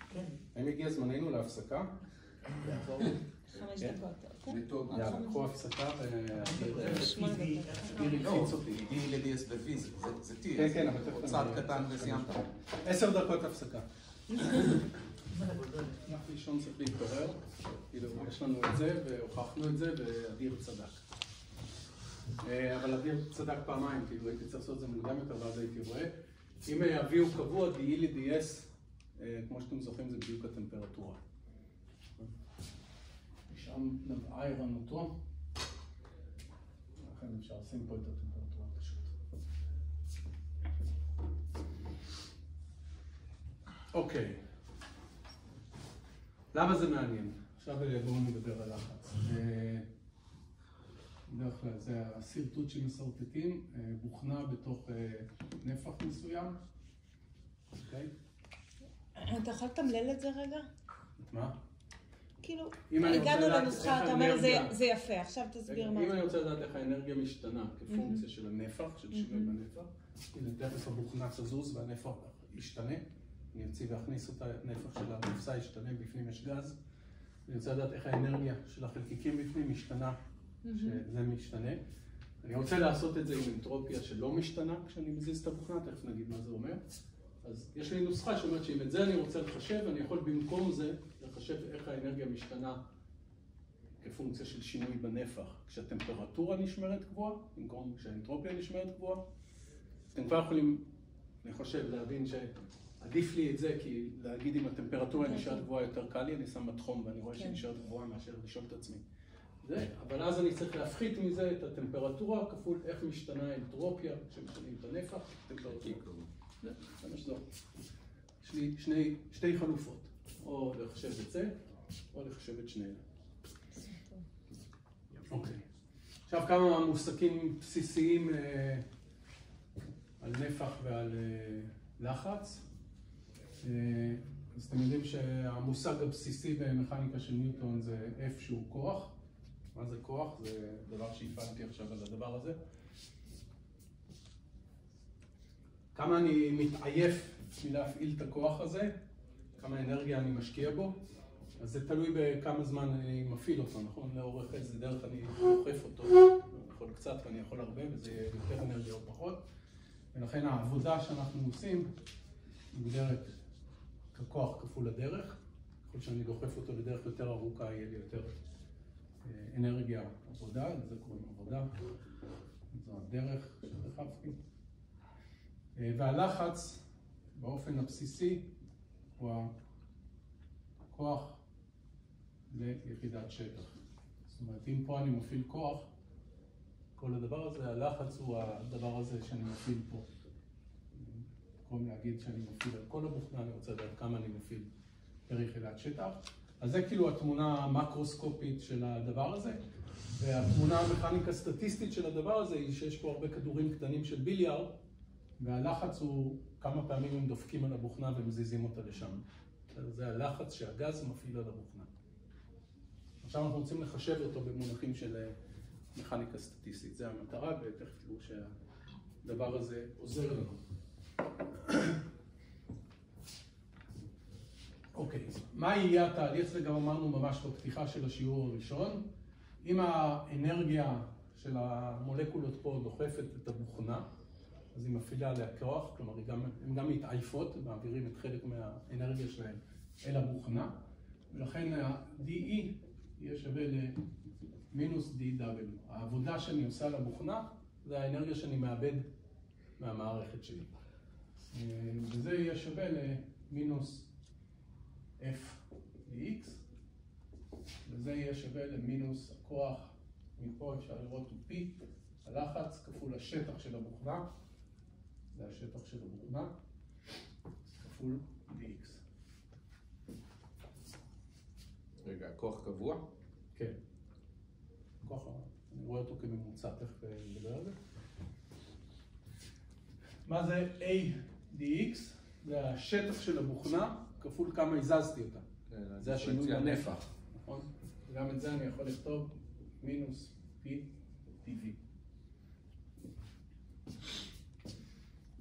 כן. האם הגיע זמננו להפסקה? 5 דקות. יאללה, קחו הפסקה ואדיר 8 דקות. ילחיץ אותי. DE ל-DS ב-V זה T. כן, כן, אבל תכף... צעד קטן וסיימת. 10 דקות הפסקה. הלך לישון צריך להתעורר. כאילו, יש לנו את זה והוכחנו את זה ואדיר צדק. אבל אדיר צדק פעמיים, כאילו הייתי צריך לעשות את זה מוקדם יותר ואז הייתי רואה. אם ה-V הוא קבוע, DE ל-DS, כמו שאתם זוכרים, זה בדיוק הטמפרטורה. שם איירון אותו, לכן אפשר לשים פה את הטמפרטורה פשוט. אוקיי. למה זה מעניין? עכשיו בואו נדבר על לחץ. בדרך כלל זה הסרטוט שמסרטטים, בוכנה בתוך נפח מסוים. אוקיי? אתה יכול לתמלל את זה רגע? את מה? כאילו, אם אני רוצה הגענו לדעת לנוסחה, איך אתה אומר האנרגיה- זה יפה, עכשיו תסביר מה אם אני זה. רוצה לדעת איך האנרגיה משתנה כפונקציה של הנפח, של שינוי בנפח, אם תכף הבוכנה תזוז והנפח ישתנה, אני ארצי ואכניס אותה, הנפח של הקופסה ישתנה, בפנים יש גז, אני רוצה לדעת איך האנרגיה של החלקיקים בפנים משתנה, שזה משתנה. אני רוצה לעשות את זה עם אנטרופיה שלא משתנה כשאני מזיז את הבוכנה, תכף נגיד מה זה אומר. אז יש לי נוסחה שאומרת שאם את זה אני רוצה לחשב, אני יכול במקום זה לחשב איך האנרגיה משתנה כפונקציה של שינוי בנפח. כשהטמפרטורה נשמרת גבוהה, במקום כשהאנטרופיה נשמרת גבוהה, אתם כבר יכולים, אני חושב, להבין שעדיף לי את זה, כי להגיד אם הטמפרטורה נשארת גבוהה יותר קל לי, אני שם מתחום ואני רואה שהיא נשארת גבוהה מאשר לשאול את עצמי. אבל אז אני צריך להפחית מזה את הטמפרטורה כפול איך משתנה האנטרופיה כשמשנים את הנפח. זה מה שזה. יש לי שתי חלופות, או לחשב את זה, או לחשב את שניהם. אוקיי. עכשיו כמה מושגים בסיסיים על נפח ועל לחץ. אז אתם יודעים שהמושג הבסיסי במכניקה של ניוטון זה F שהוא כוח. מה זה כוח? זה דבר שהפעלתי עכשיו על הדבר הזה. כמה אני מתעייף מלהפעיל את הכוח הזה, כמה אנרגיה אני משקיע בו, אז זה תלוי בכמה זמן אני מפעיל אותו, נכון? לאורך איזה דרך אני דוחף אותו, אני יכול קצת ואני יכול הרבה, וזה יהיה יותר אנרגיה או פחות. ולכן העבודה שאנחנו עושים היא מוגדרת ככוח כפול הדרך. ככל שאני דוחף אותו לדרך יותר ארוכה, יהיה לי יותר אנרגיה עבודה, לזה קוראים עבודה. זו הדרך שדחפתי. והלחץ באופן הבסיסי הוא הכוח ליחידת שטח. זאת אומרת, אם פה אני מפעיל כוח, כל הדבר הזה, הלחץ הוא הדבר הזה שאני מפעיל פה. במקום להגיד שאני מפעיל על כל הבוכנה, אני רוצה לדעת כמה אני מפעיל פר יחידת שטח. אז זה כאילו התמונה המקרוסקופית של הדבר הזה. והתמונה המכניקה סטטיסטית של הדבר הזה היא שיש פה הרבה כדורים קטנים של ביליארד, והלחץ הוא כמה פעמים הם דופקים על הבוכנה ומזיזים אותה לשם. זה הלחץ שהגז מפעיל על הבוכנה. עכשיו אנחנו רוצים לחשב אותו במונחים של מכניקה סטטיסטית. זה המטרה, ותכף תראו שהדבר הזה עוזר לנו. אוקיי, מה יהיה התהליך? זה גם אמרנו ממש בפתיחה של השיעור הראשון. אם האנרגיה של המולקולות פה דוחפת את הבוכנה, אז היא מפעילה עליה כוח, כלומר הן גם מתעייפות, מעבירים את חלק מהאנרגיה שלהן אל הבוכנה, ולכן ה-DE יהיה שווה למינוס DW. העבודה שאני עושה על הבוכנה זה האנרגיה שאני מאבד מהמערכת שלי. וזה יהיה שווה למינוס F dx, וזה יהיה שווה למינוס הכוח, מפה אפשר לראות הוא P, הלחץ כפול השטח של הבוכנה, זה השטח של הבוכנה, כפול dx. רגע, הכוח קבוע? כן. כוח, אני רואה אותו כממוצע, תכף נדבר על זה. מה זה A dx? זה השטח של הבוכנה כפול כמה הזזתי אותה. זה השינוי בנפח. נכון? וגם את זה אני יכול לכתוב מינוס P dV.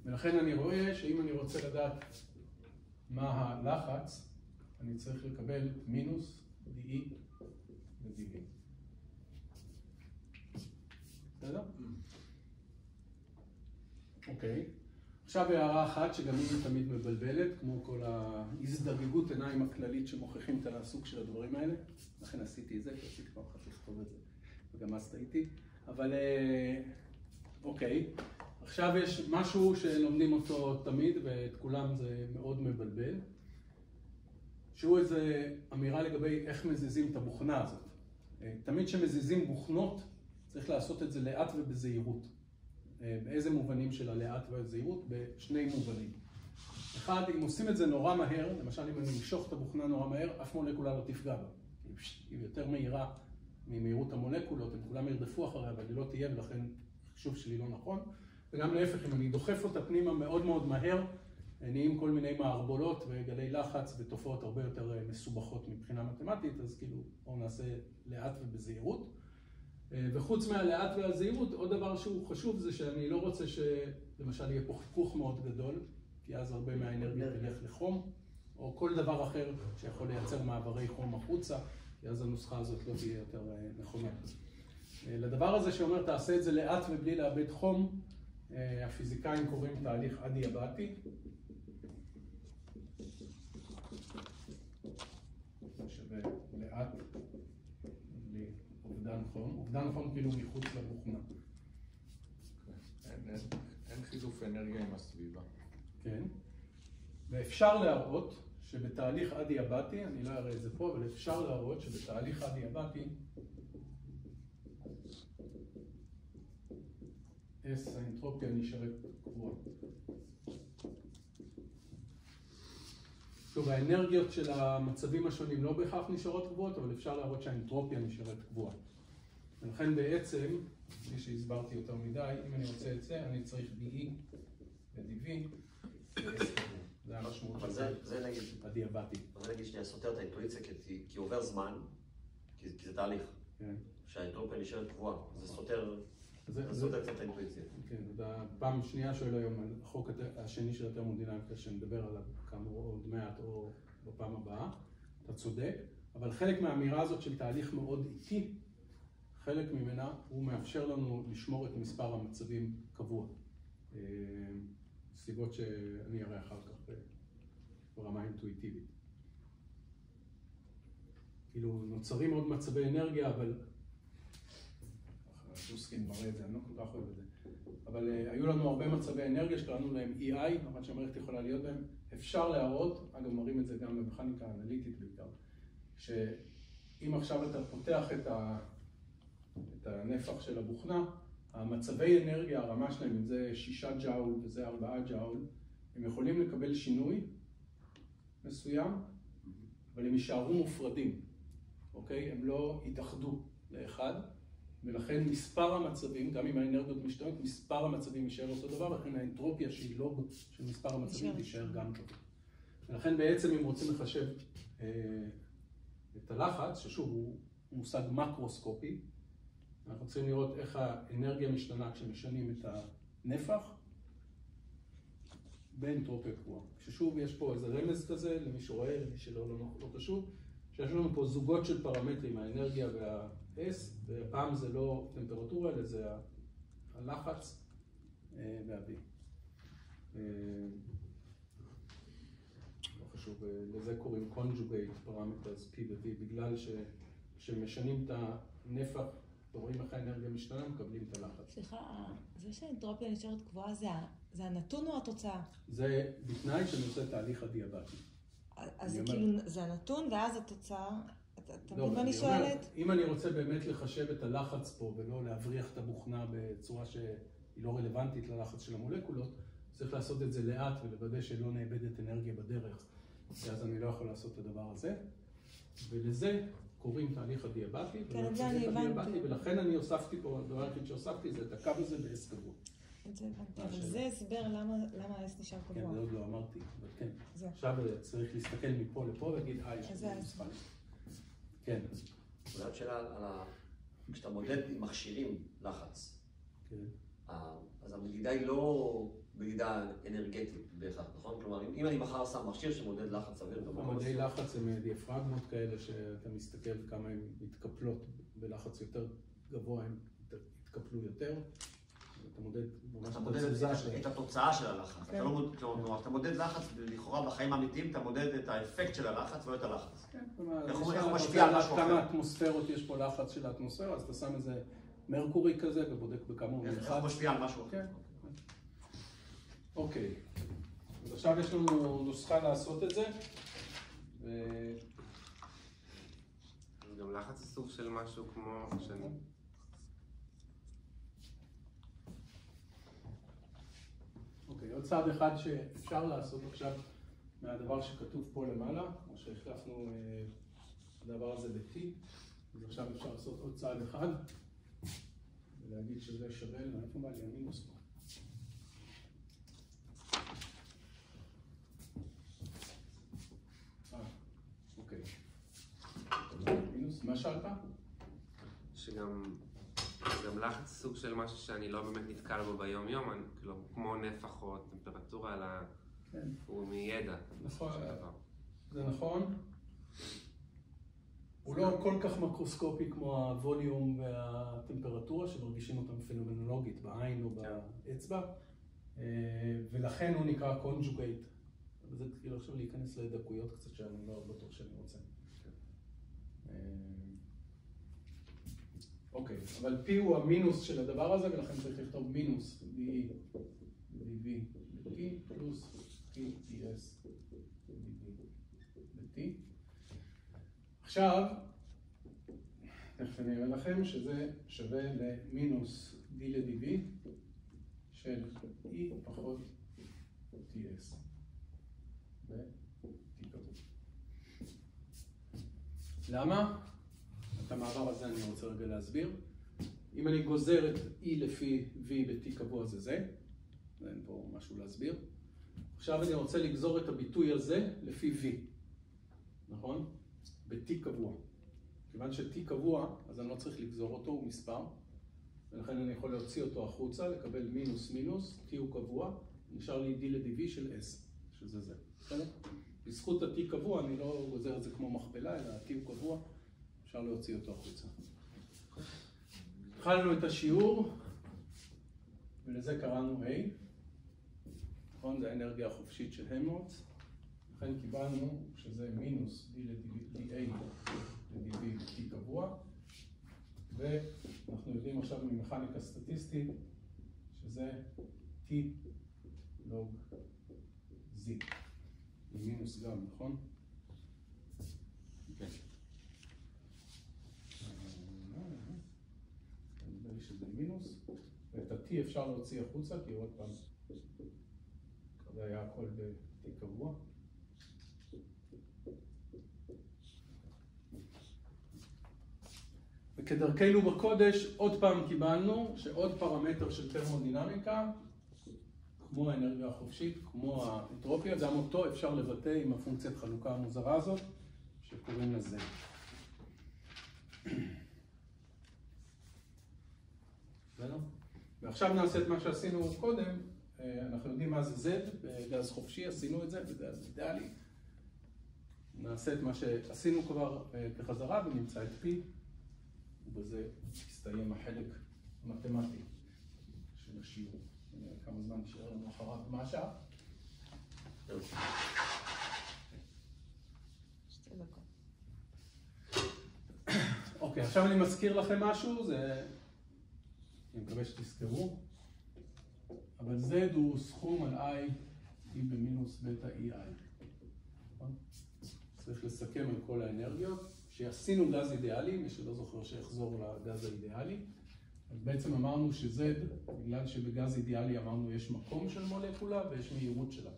ולכן אני רואה שאם אני רוצה לדעת מה הלחץ, אני צריך לקבל מינוס dE ו-dV. בסדר? אוקיי. עכשיו הערה אחת שגם היא תמיד מבלבלת, כמו כל ההזדגגות עיניים הכללית שמוכיחים את הסוג של הדברים האלה. לכן עשיתי את זה, כי עשיתי פעם אחת לכתוב את זה, וגם אז טעיתי. אבל אוקיי, עכשיו יש משהו שלומדים אותו תמיד, ואת כולם זה מאוד מבלבל, שהוא איזו אמירה לגבי איך מזיזים את הבוכנה הזאת. תמיד כשמזיזים בוכנות, צריך לעשות את זה לאט ובזהירות. באיזה מובנים של הלאט והזהירות? בשני מובנים. אחד, אם עושים את זה נורא מהר, למשל אם אני אמשוך את הבוכנה נורא מהר, אף מולקולה לא תפגע בה. היא יותר מהירה ממהירות המולקולות, הם כולם ירדפו אחריה, אבל היא לא תהיה, ולכן החישוב שלי לא נכון. וגם להפך, אם אני דוחף אותה פנימה מאוד מאוד מהר, נהיים כל מיני מערבולות וגלי לחץ ותופעות הרבה יותר מסובכות מבחינה מתמטית, אז כאילו בואו נעשה לאט ובזהירות. וחוץ מהלאט והזהירות, עוד דבר שהוא חשוב זה שאני לא רוצה שלמשל יהיה פה חיכוך מאוד גדול, כי אז הרבה מהאנרגיה תלך לחום, או כל דבר אחר שיכול לייצר מעברי חום החוצה, כי אז הנוסחה הזאת לא תהיה יותר נכונה. לדבר הזה שאומר תעשה את זה לאט ובלי לאבד חום, הפיזיקאים קוראים תהליך אדיאבטי. זה שווה לאט בלי אובדן חום. אובדן חום כאילו מחוץ לבוכנה. אין חילוף אנרגיה עם הסביבה. כן. ואפשר להראות שבתהליך אדיאבטי, אני לא אראה את זה פה, אבל אפשר להראות שבתהליך אדיאבטי S האנטרופיה נשארת קבועה. שוב, האנרגיות של המצבים השונים לא בהכרח נשארות קבועות, אבל אפשר להראות שהאנטרופיה נשארת קבועה. ולכן בעצם, כפי שהסברתי יותר מדי, אם אני רוצה את זה, אני צריך DE ו-DV ו-S קבוע. זה המשמעות של זה אדיאבטי. זה נגיד שנייה סותר את האינטואיציה, כי עובר זמן, כי זה תהליך. כן. שהאנטרופיה נשארת קבועה. זה סותר קצת האינטואיציה. כן, פעם שנייה שואל היום על החוק השני של התרמודינמיקה, שנדבר עליו כאמור עוד מעט או בפעם הבאה. אתה צודק, אבל חלק מהאמירה הזאת של תהליך מאוד איטי, חלק ממנה הוא מאפשר לנו לשמור את מספר המצבים קבוע. סיבות שאני אראה אחר כך ברמה אינטואיטיבית. כאילו נוצרים עוד מצבי אנרגיה, אבל דוסקין מראה את זה, אני לא כל כך אוהב את זה. אבל היו לנו הרבה מצבי אנרגיה שקראנו להם EI, אבל שהמערכת יכולה להיות בהם. אפשר להראות, אגב מראים את זה גם במכניקה אנליטית בעיקר, שאם עכשיו אתה פותח את הנפח של הבוכנה, המצבי אנרגיה, הרמה שלהם, אם זה 6 ג'אול וזה 4 ג'אול, הם יכולים לקבל שינוי מסוים, אבל הם יישארו מופרדים, אוקיי? הם לא יתאחדו לאחד, ולכן מספר המצבים, גם אם האנרגיות משתנות, מספר המצבים יישאר אותו דבר, ולכן האנטרופיה שהיא לוג של מספר המצבים תישאר גם ככה. ולכן בעצם אם רוצים לחשב את הלחץ, ששוב הוא מושג מקרוסקופי, אנחנו צריכים לראות איך האנרגיה משתנה כשמשנים את הנפח באנטרופיה קבועה. ששוב יש פה איזה רמז כזה, למי שרואה, למי שלא לא חשוב, שיש לנו פה זוגות של פרמטרים, האנרגיה וה-S, והפעם זה לא טמפרטורה, אלא זה הלחץ וה-B. לא חשוב, לזה קוראים conjugate parameters P ו-V, בגלל שמשנים את הנפח, ורואים איך האנרגיה משתנה, מקבלים את הלחץ. סליחה, זה שהאנטרופיה נשארת קבועה זה הנתון או התוצאה? זה בתנאי שאני עושה תהליך אדיאבטי. אז זה כאילו, זה הנתון ואז התוצאה, אתה מבין מה אני שואלת? אם אני רוצה באמת לחשב את הלחץ פה ולא להבריח את הבוכנה בצורה שהיא לא רלוונטית ללחץ של המולקולות, צריך לעשות את זה לאט ולוודא שלא נאבדת אנרגיה בדרך. אז אני לא יכול לעשות את הדבר הזה. ולזה קוראים תהליך אדיאבטי. כן, את זה אני הבנתי. ולכן אני הוספתי פה, הדבר היחיד שהוספתי זה את הקו הזה ב-S קבוע. את זה הבנתי, אבל זה הסבר למה ה-S נשאר קבוע. כן, זה עוד לא אמרתי, אבל כן. עכשיו צריך להסתכל מפה לפה ולהגיד, יש לי מספר. כן. אולי עוד שאלה על כשאתה מודד עם מכשירים לחץ, אז המדידה היא לא מדידה אנרגטית בהכרח, נכון? כלומר, אם אני מחר שם מכשיר שמודד לחץ אוויר, מדי לחץ הם דיאפרגמות כאלה שאתה מסתכל כמה הן מתקפלות בלחץ יותר גבוה, הן יתקפלו יותר. אתה מודד ממש את התוצאה של הלחץ. אתה מודד לחץ, לכאורה בחיים האמיתיים, אתה מודד את האפקט של הלחץ, לא את הלחץ. איך הוא משפיע על משהו אחר. כמה אטמוספירות יש פה לחץ של האטמוספירה, אז אתה שם איזה מרקורי כזה ובודק בכמה הוא איך הוא משפיע על משהו אחר. אוקיי. אז עכשיו יש לנו נוסחה לעשות את זה. גם לחץ סוג של משהו כמו שאני... אוקיי, עוד צעד אחד שאפשר לעשות עכשיו מהדבר שכתוב פה למעלה, כמו שהחלפנו הדבר הזה ב-T, אז עכשיו אפשר לעשות עוד צעד אחד ולהגיד שזה שווה, איפה בא לי המינוס פה? אוקיי. מינוס, מה שאלת? שגם לחץ סוג של משהו שאני לא באמת נתקל בו ביום יום, כאילו כמו נפח או טמפרטורה, אלא הוא מידע. נכון, זה נכון. הוא לא כל כך מקרוסקופי כמו הווליום והטמפרטורה שמרגישים אותם פנומנולוגית בעין או באצבע, ולכן הוא נקרא conjugate. וזה כאילו עכשיו להיכנס לדקויות קצת שאני לא בטוח שאני רוצה. אוקיי, אבל P הוא המינוס של הדבר הזה, ולכן צריך לכתוב מינוס DE ב-V ב-T פלוס PTS ב-T. עכשיו, תכף אני אראה לכם שזה שווה למינוס D ל-DV של E פחות TS ב-T קבוע. למה? את המעבר הזה אני רוצה רגע להסביר. אם אני גוזר את E לפי V ב-T קבוע זה, אין פה משהו להסביר. עכשיו אני רוצה לגזור את הביטוי הזה לפי V, נכון? ב-T קבוע. כיוון ש-T קבוע, אז אני לא צריך לגזור אותו, הוא מספר, ולכן אני יכול להוציא אותו החוצה, לקבל מינוס מינוס, T הוא קבוע, נשאר לי D ל-DV של S, שזה זה. בסדר? בזכות ה-T קבוע, אני לא גוזר את זה כמו מכפלה, אלא ה-T הוא קבוע, אפשר להוציא אותו החוצה. התחלנו את השיעור, ולזה קראנו A. נכון? זה האנרגיה החופשית של המולץ. לכן קיבלנו שזה מינוס D ל-DA ל-DB ב-T קבוע. ואנחנו יודעים עכשיו ממכניקה סטטיסטית שזה T לוג Z. זה מינוס גם, נכון? כן. נדמה לי שזה מינוס, ואת ה-T אפשר להוציא החוצה, כי עוד פעם זה היה הכל ב-T קבוע. וכדרכנו בקודש, עוד פעם קיבלנו שעוד פרמטר של תרמודינמיקה, כמו האנרגיה החופשית, כמו האנטרופיה, גם אותו אפשר לבטא עם הפונקציית חלוקה המוזרה הזאת, שקוראים לזה. ועכשיו נעשה את מה שעשינו קודם, אנחנו יודעים מה זה Z, בגז חופשי עשינו את זה, בגז אידיאלי. נעשה את מה שעשינו כבר כחזרה ונמצא את P, ובזה יסתיים החלק המתמטי של השיעור. כמה זמן נשאר לנו אחריו? מה השעה? 2 דקות. אוקיי, עכשיו אני מזכיר לכם משהו, אני מקווה שתזכרו, אבל Z הוא סכום על I, E במינוס בטא EI. צריך לסכם על כל האנרגיות. שעשינו גז אידיאלי, מי שלא זוכר שיחזור לגז האידיאלי. אז בעצם אמרנו ש-Z, בגלל שבגז אידיאלי אמרנו יש מקום של מולקולה ויש מהירות שלה.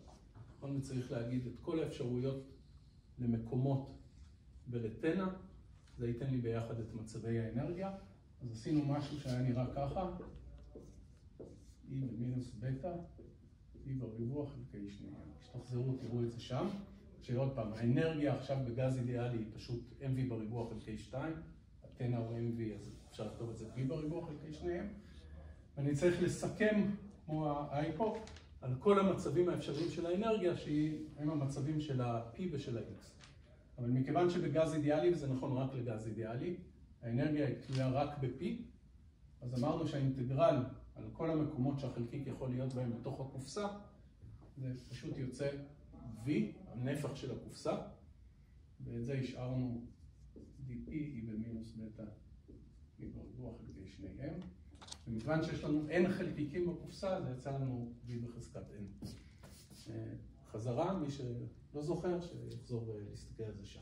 נכון, צריך להגיד את כל האפשרויות למקומות ולתנע. זה ייתן לי ביחד את מצבי האנרגיה. אז עשינו משהו שהיה נראה ככה. E במינוס בטא, E בריבוע חלקי 2. כשתחזרו תראו את זה שם. שעוד פעם, האנרגיה עכשיו בגז אידיאלי היא פשוט MV בריבוע חלקי 2. התנע הוא MV, אז אפשר לכתוב את זה V בריבוע חלקי 2. ואני צריך לסכם, כמו ה-I פה, על כל המצבים האפשריים של האנרגיה, שהם המצבים של ה-P ושל ה-X. אבל מכיוון שבגז אידיאלי, וזה נכון רק לגז אידיאלי, האנרגיה היא תלויה רק ב-P, אז אמרנו שהאינטגרל על כל המקומות שהחלקיק יכול להיות בהם בתוך הקופסה, זה פשוט יוצא V, הנפח של הקופסה, ואת זה השארנו dP היא במינוס בטא E בריבוע חלקי 2M. ומכיוון שיש לנו N חלקיקים בקופסה, זה יצא לנו V בחזקת N. חזרה, מי שלא זוכר, שיחזור להסתכל על זה שם.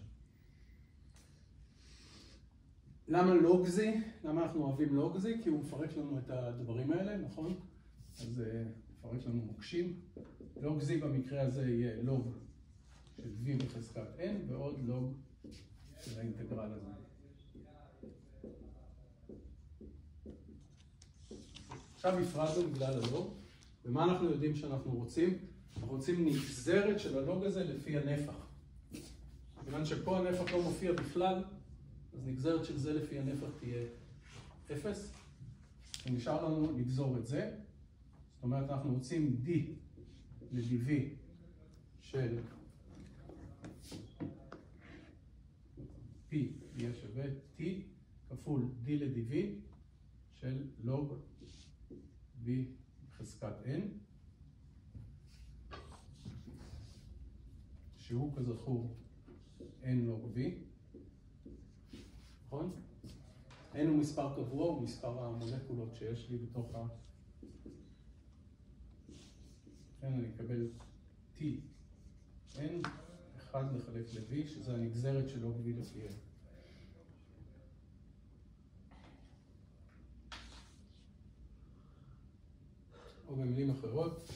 למה לוגזי? למה אנחנו אוהבים לוגזי? כי הוא מפרק לנו את הדברים האלה, נכון? אז מפרק לנו מוקשים. לוגזי במקרה הזה יהיה לוג של V בחזקת N ועוד לוג של האינטגרל הזה. עכשיו הפרדנו בגלל הלוג, ומה אנחנו יודעים שאנחנו רוצים? אנחנו רוצים נגזרת של הלוג הזה לפי הנפח. כיוון שפה הנפח לא מופיע בכלל, אז נגזרת של זה לפי הנפח תהיה 0. ונשאר לנו לגזור את זה. זאת אומרת, אנחנו רוצים D ל-dV של P יהיה שווה T כפול D ל-dV של לוג V בחזקת N, שהוא כזכור N לוג V, נכון? N הוא מספר קבוע, הוא מספר המולקולות שיש לי בתוך ה... כן, אני אקבל T, N, 1 לחלק ל-V, שזה הנגזרת של לוג V לפי N. או במילים אחרות,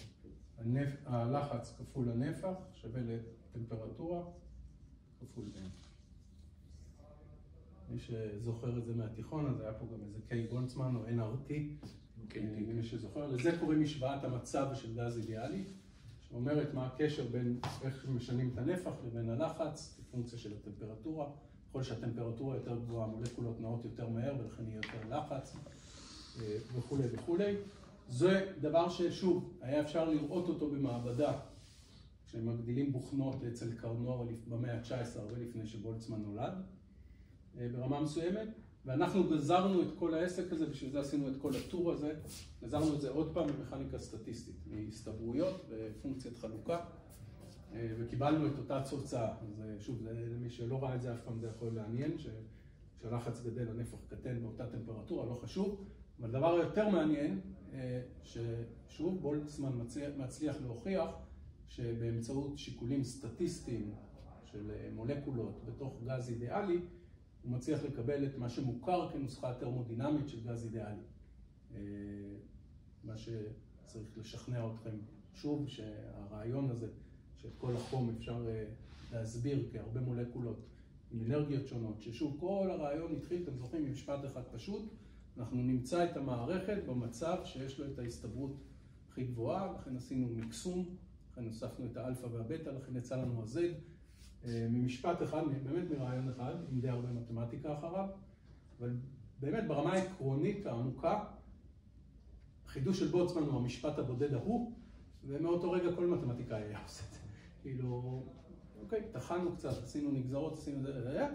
הלחץ כפול הנפח שווה לטמפרטורה כפול N. מי שזוכר את זה מהתיכון, אז היה פה גם איזה K בולצמן או NRT. מי שזוכר, לזה קוראים משוואת המצב של גז אידיאלי, שאומרת מה הקשר בין איך משנים את הנפח לבין הלחץ, פונקציה של הטמפרטורה. ככל שהטמפרטורה יותר גבוהה, המולקולות נעות יותר מהר ולכן יהיה יותר לחץ וכו' וכו'. זה דבר ששוב, היה אפשר לראות אותו במעבדה, כשהם מגדילים בוכנות אצל קרנור במאה ה-19, הרבה לפני שבולצמן נולד, ברמה מסוימת. ואנחנו גזרנו את כל העסק הזה, בשביל זה עשינו את כל הטור הזה, גזרנו את זה עוד פעם במכניקה סטטיסטית, מהסתברויות ופונקציית חלוקה, וקיבלנו את אותה תוצאה. אז שוב, למי שלא ראה את זה אף פעם זה יכול לעניין, כשהלחץ גדל הנפח קטן באותה טמפרטורה, לא חשוב. אבל הדבר היותר מעניין, ששוב, בולצמן מצליח להוכיח שבאמצעות שיקולים סטטיסטיים של מולקולות בתוך גז אידיאלי, הוא מצליח לקבל את מה שמוכר כנוסחה טרמודינמית של גז אידיאלי. מה שצריך לשכנע אתכם שוב, שהרעיון הזה, שאת כל החום אפשר להסביר כהרבה מולקולות עם אנרגיות שונות, ששוב כל הרעיון התחיל, אתם זוכרים, עם משפט אחד פשוט, אנחנו נמצא את המערכת במצב שיש לו את ההסתברות הכי גבוהה, לכן עשינו מקסום, לכן הוספנו את האלפא והבטא, לכן יצא לנו ה-Z. ממשפט אחד, באמת מרעיון אחד, עם די הרבה מתמטיקה אחריו, אבל באמת ברמה העקרונית העמוקה, החידוש של בולצמן הוא המשפט הבודד ההוא, ומאותו רגע כל מתמטיקאי היה עושה את זה. כאילו, אוקיי, טחנו קצת, עשינו נגזרות, עשינו זה,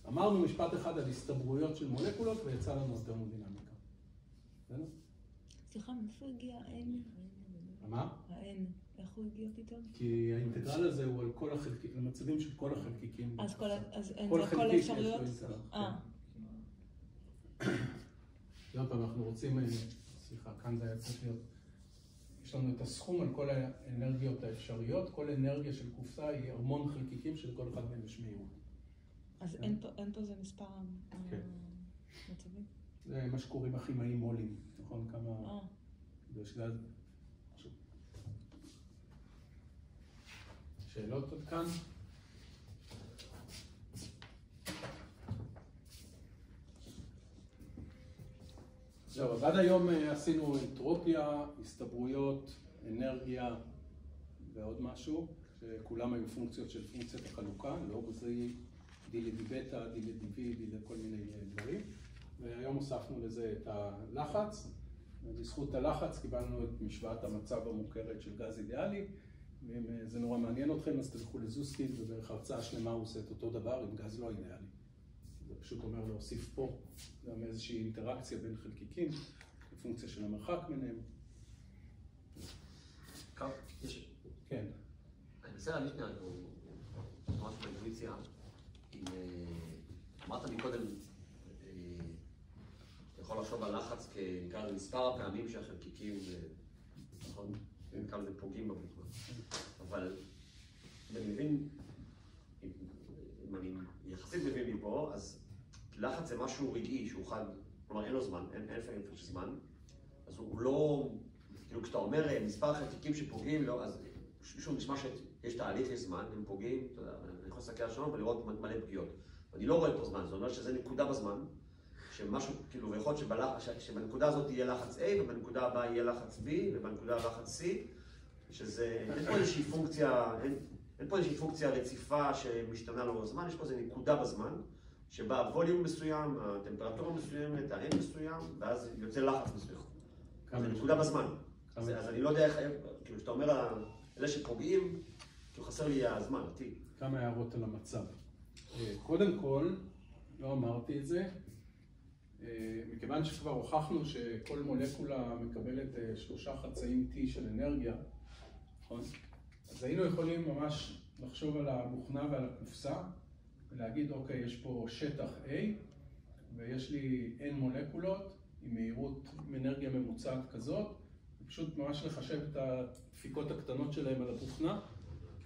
אמרנו משפט אחד על הסתברויות של מולקולות ויצא לנו תרמודינמיקה. בסדר? סליחה, מאיפה הגיע ה-N? מה? ה-N, איך הוא הגיע פתאום? כי האינטגרל הזה הוא על כל החלקיקים, למצבים של כל החלקיקים. אז N זה כל האפשרויות? עוד פעם, אנחנו רוצים, סליחה, כאן זה היה צריך להיות, יש לנו את הסכום על כל האנרגיות האפשריות, כל אנרגיה של קופסה היא המון חלקיקים שלכל אחד מהם יש מהירות. אז אין פה זה מספר מצבים? זה מה שקוראים הכימאים מולים, נכון? כמה... יש גז... שאלות עד כאן? זהו, אז עד היום עשינו אנטרופיה, הסתברויות, אנרגיה ועוד משהו, שכולם היו פונקציות של פונקציית החלוקה, לא גזי, די לדי בטא, די לדי וי, די לכל מיני דברים. והיום הוספנו לזה את הלחץ, ובזכות הלחץ קיבלנו את משוואת המצב המוכרת של גז אידיאלי, ואם זה נורא מעניין אתכם, אז תלכו לזוסקין, ובערך הרצאה שלמה הוא עושה את אותו דבר עם גז לא אידיאלי. זה פשוט אומר להוסיף פה גם איזושהי אינטראקציה בין חלקיקים, כפונקציה של המרחק ביניהם. כן. אני רוצה להגיד ממש באינטואיציה, אמרת מקודם, אתה יכול לחשוב על לחץ כנקרא למספר הפעמים שהחלקיקים, נכון? נקרא לזה פוגעים בביטוי. אבל אני מבין, אם אני יחסית מבין מפה, אז לחץ זה משהו רגעי שהוא חד, כלומר אין לו זמן, אין לפעמים של זמן, אז הוא לא, כאילו כשאתה אומר מספר חלקיקים שפוגעים, לא, אז שוב נשמע שיש תהליך, יש זמן, הם פוגעים, אתה יודע, אני יכול להסתכל על השעון ולראות מלא פגיעות. אני לא רואה פה זמן, זאת אומרת שזה נקודה בזמן, שמשהו, כאילו, ויכול להיות שבנקודה הזאת יהיה לחץ A, ובנקודה הבאה יהיה לחץ B, ובנקודה לחץ C, שזה, אין פה איזושהי פונקציה, אין פה איזושהי פונקציה רציפה שמשתנה לו בזמן, יש פה איזו נקודה בזמן, שבה הווליום מסוים, הטמפרטורה מסוימת, ה-N מסוים, ואז יוצא לחץ מסוים. זה נקודה בזמן. אז אני לא יודע איך, כאילו, שאתה אומר, אלה שפוגעים, כאילו חסר לי הזמן, אותי. כמה הערות על המצב. קודם כל, לא אמרתי את זה, מכיוון שכבר הוכחנו שכל מולקולה מקבלת 3 חצאים T של אנרגיה, נכון? אז היינו יכולים ממש לחשוב על המוכנה ועל הקופסה, ולהגיד, אוקיי, יש פה שטח A, ויש לי N מולקולות עם מהירות, עם אנרגיה ממוצעת כזאת, ופשוט ממש לחשב את הדפיקות הקטנות שלהם על המוכנה,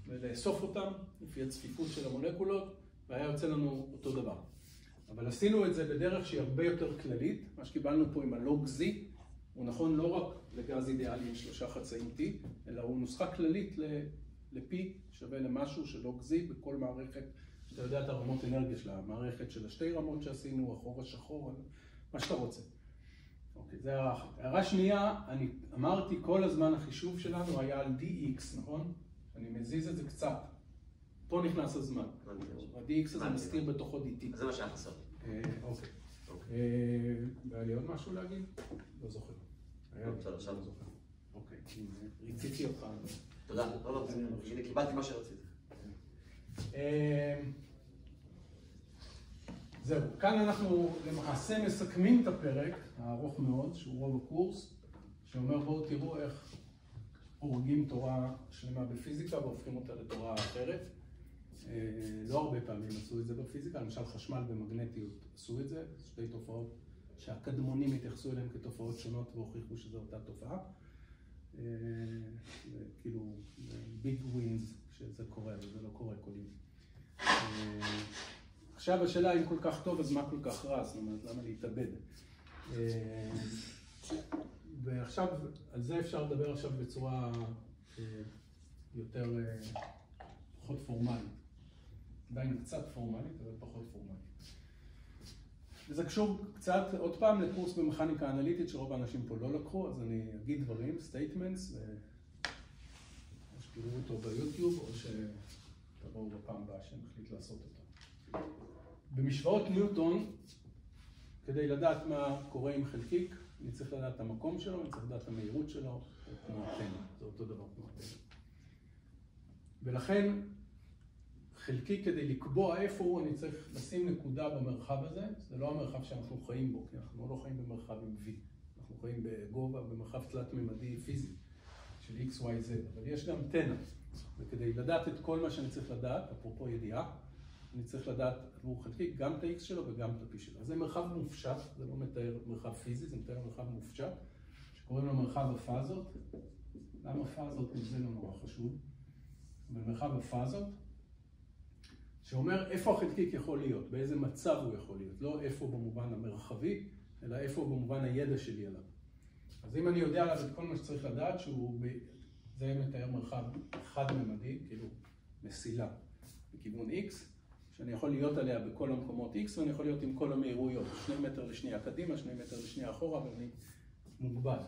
ולאסוף אותם לפי הצפיפות של המולקולות, והיה יוצא לנו אותו דבר. אבל עשינו את זה בדרך שהיא הרבה יותר כללית, מה שקיבלנו פה עם הלוג Z, הוא נכון לא רק לגז אידיאלי עם 3 חצאים T, אלא הוא נוסחה כללית ל-P שווה למשהו של לוג Z בכל מערכת, שאתה יודע את הרמות אנרגיה של המערכת של השתי רמות שעשינו, החור השחור, מה שאתה רוצה. אוקיי, זה הערה אחת. הערה שנייה, אני אמרתי כל הזמן החישוב שלנו היה על dx, נכון? אני מזיז את זה קצת. פה נכנס הזמן. ה-dx הזה מסתיר בתוכו dt. זה מה שהיה חסר. אוקיי. והיה לי עוד משהו להגיד? לא זוכר. היה לי לא זוכר. אוקיי, ריציתי אותך. תודה. לא, הנה קיבלתי מה שרציתי. זהו, כאן אנחנו למעשה מסכמים את הפרק הארוך מאוד, שהוא רוב הקורס, שאומר בואו תראו איך הורגים תורה שלמה בפיזיקה והופכים אותה לתורה אחרת. לא הרבה פעמים עשו את זה בפיזיקה, למשל חשמל ומגנטיות עשו את זה, שתי תופעות שהקדמונים התייחסו אליהן כתופעות שונות והוכיחו שזו אותה תופעה. כאילו ביג ווינס שזה קורה, אבל זה לא קורה כל יום. עכשיו השאלה אם כל כך טוב, אז מה כל כך רע? זאת אומרת, למה להתאבד? ועכשיו, על זה אפשר לדבר עכשיו בצורה יותר פחות פורמלית. עדיין קצת פורמלית, אבל פחות פורמלית. וזה קשור קצת, עוד פעם, לקורס במכניקה אנליטית שרוב האנשים פה לא לקחו, אז אני אגיד דברים, statements, או שתראו אותו ביוטיוב, או שתראו בפעם הבאה שנחליט לעשות אותו. במשוואות ניוטון, כדי לדעת מה קורה עם חלקיק, אני צריך לדעת את המקום שלו, אני צריך לדעת את המהירות שלו, את תנועתנו. זה אותו דבר תנועתנו. ולכן, חלקיק כדי לקבוע איפה הוא, אני צריך לשים נקודה במרחב הזה. זה לא המרחב שאנחנו חיים בו, כי אנחנו לא חיים במרחב עם V. אנחנו חיים בגובה, במרחב תלת-ממדי פיזי, של X, Y, Z. אבל יש גם תנע. וכדי לדעת את כל מה שאני צריך לדעת, אפרופו ידיעה, אני צריך לדעת עבור חלקיק גם את ה-X שלו וגם את ה-P שלו. אז זה מרחב מופשט, זה לא מתאר מרחב פיזי, זה מתאר מרחב מופשט, שקוראים לו מרחב הפאזות. למה פאזות? זה לא נורא חשוב. במרחב הפאזות, שאומר איפה החלקיק יכול להיות, באיזה מצב הוא יכול להיות, לא איפה במובן המרחבי, אלא איפה במובן הידע שלי עליו. אז אם אני יודע עליו את כל מה שצריך לדעת, זה מתאר מרחב חד-ממדי, כאילו מסילה בכיוון X, שאני יכול להיות עליה בכל המקומות X, ואני יכול להיות עם כל המהירויות, 2 מטר לשנייה קדימה, 2 מטר לשנייה אחורה, ואני מוגבל.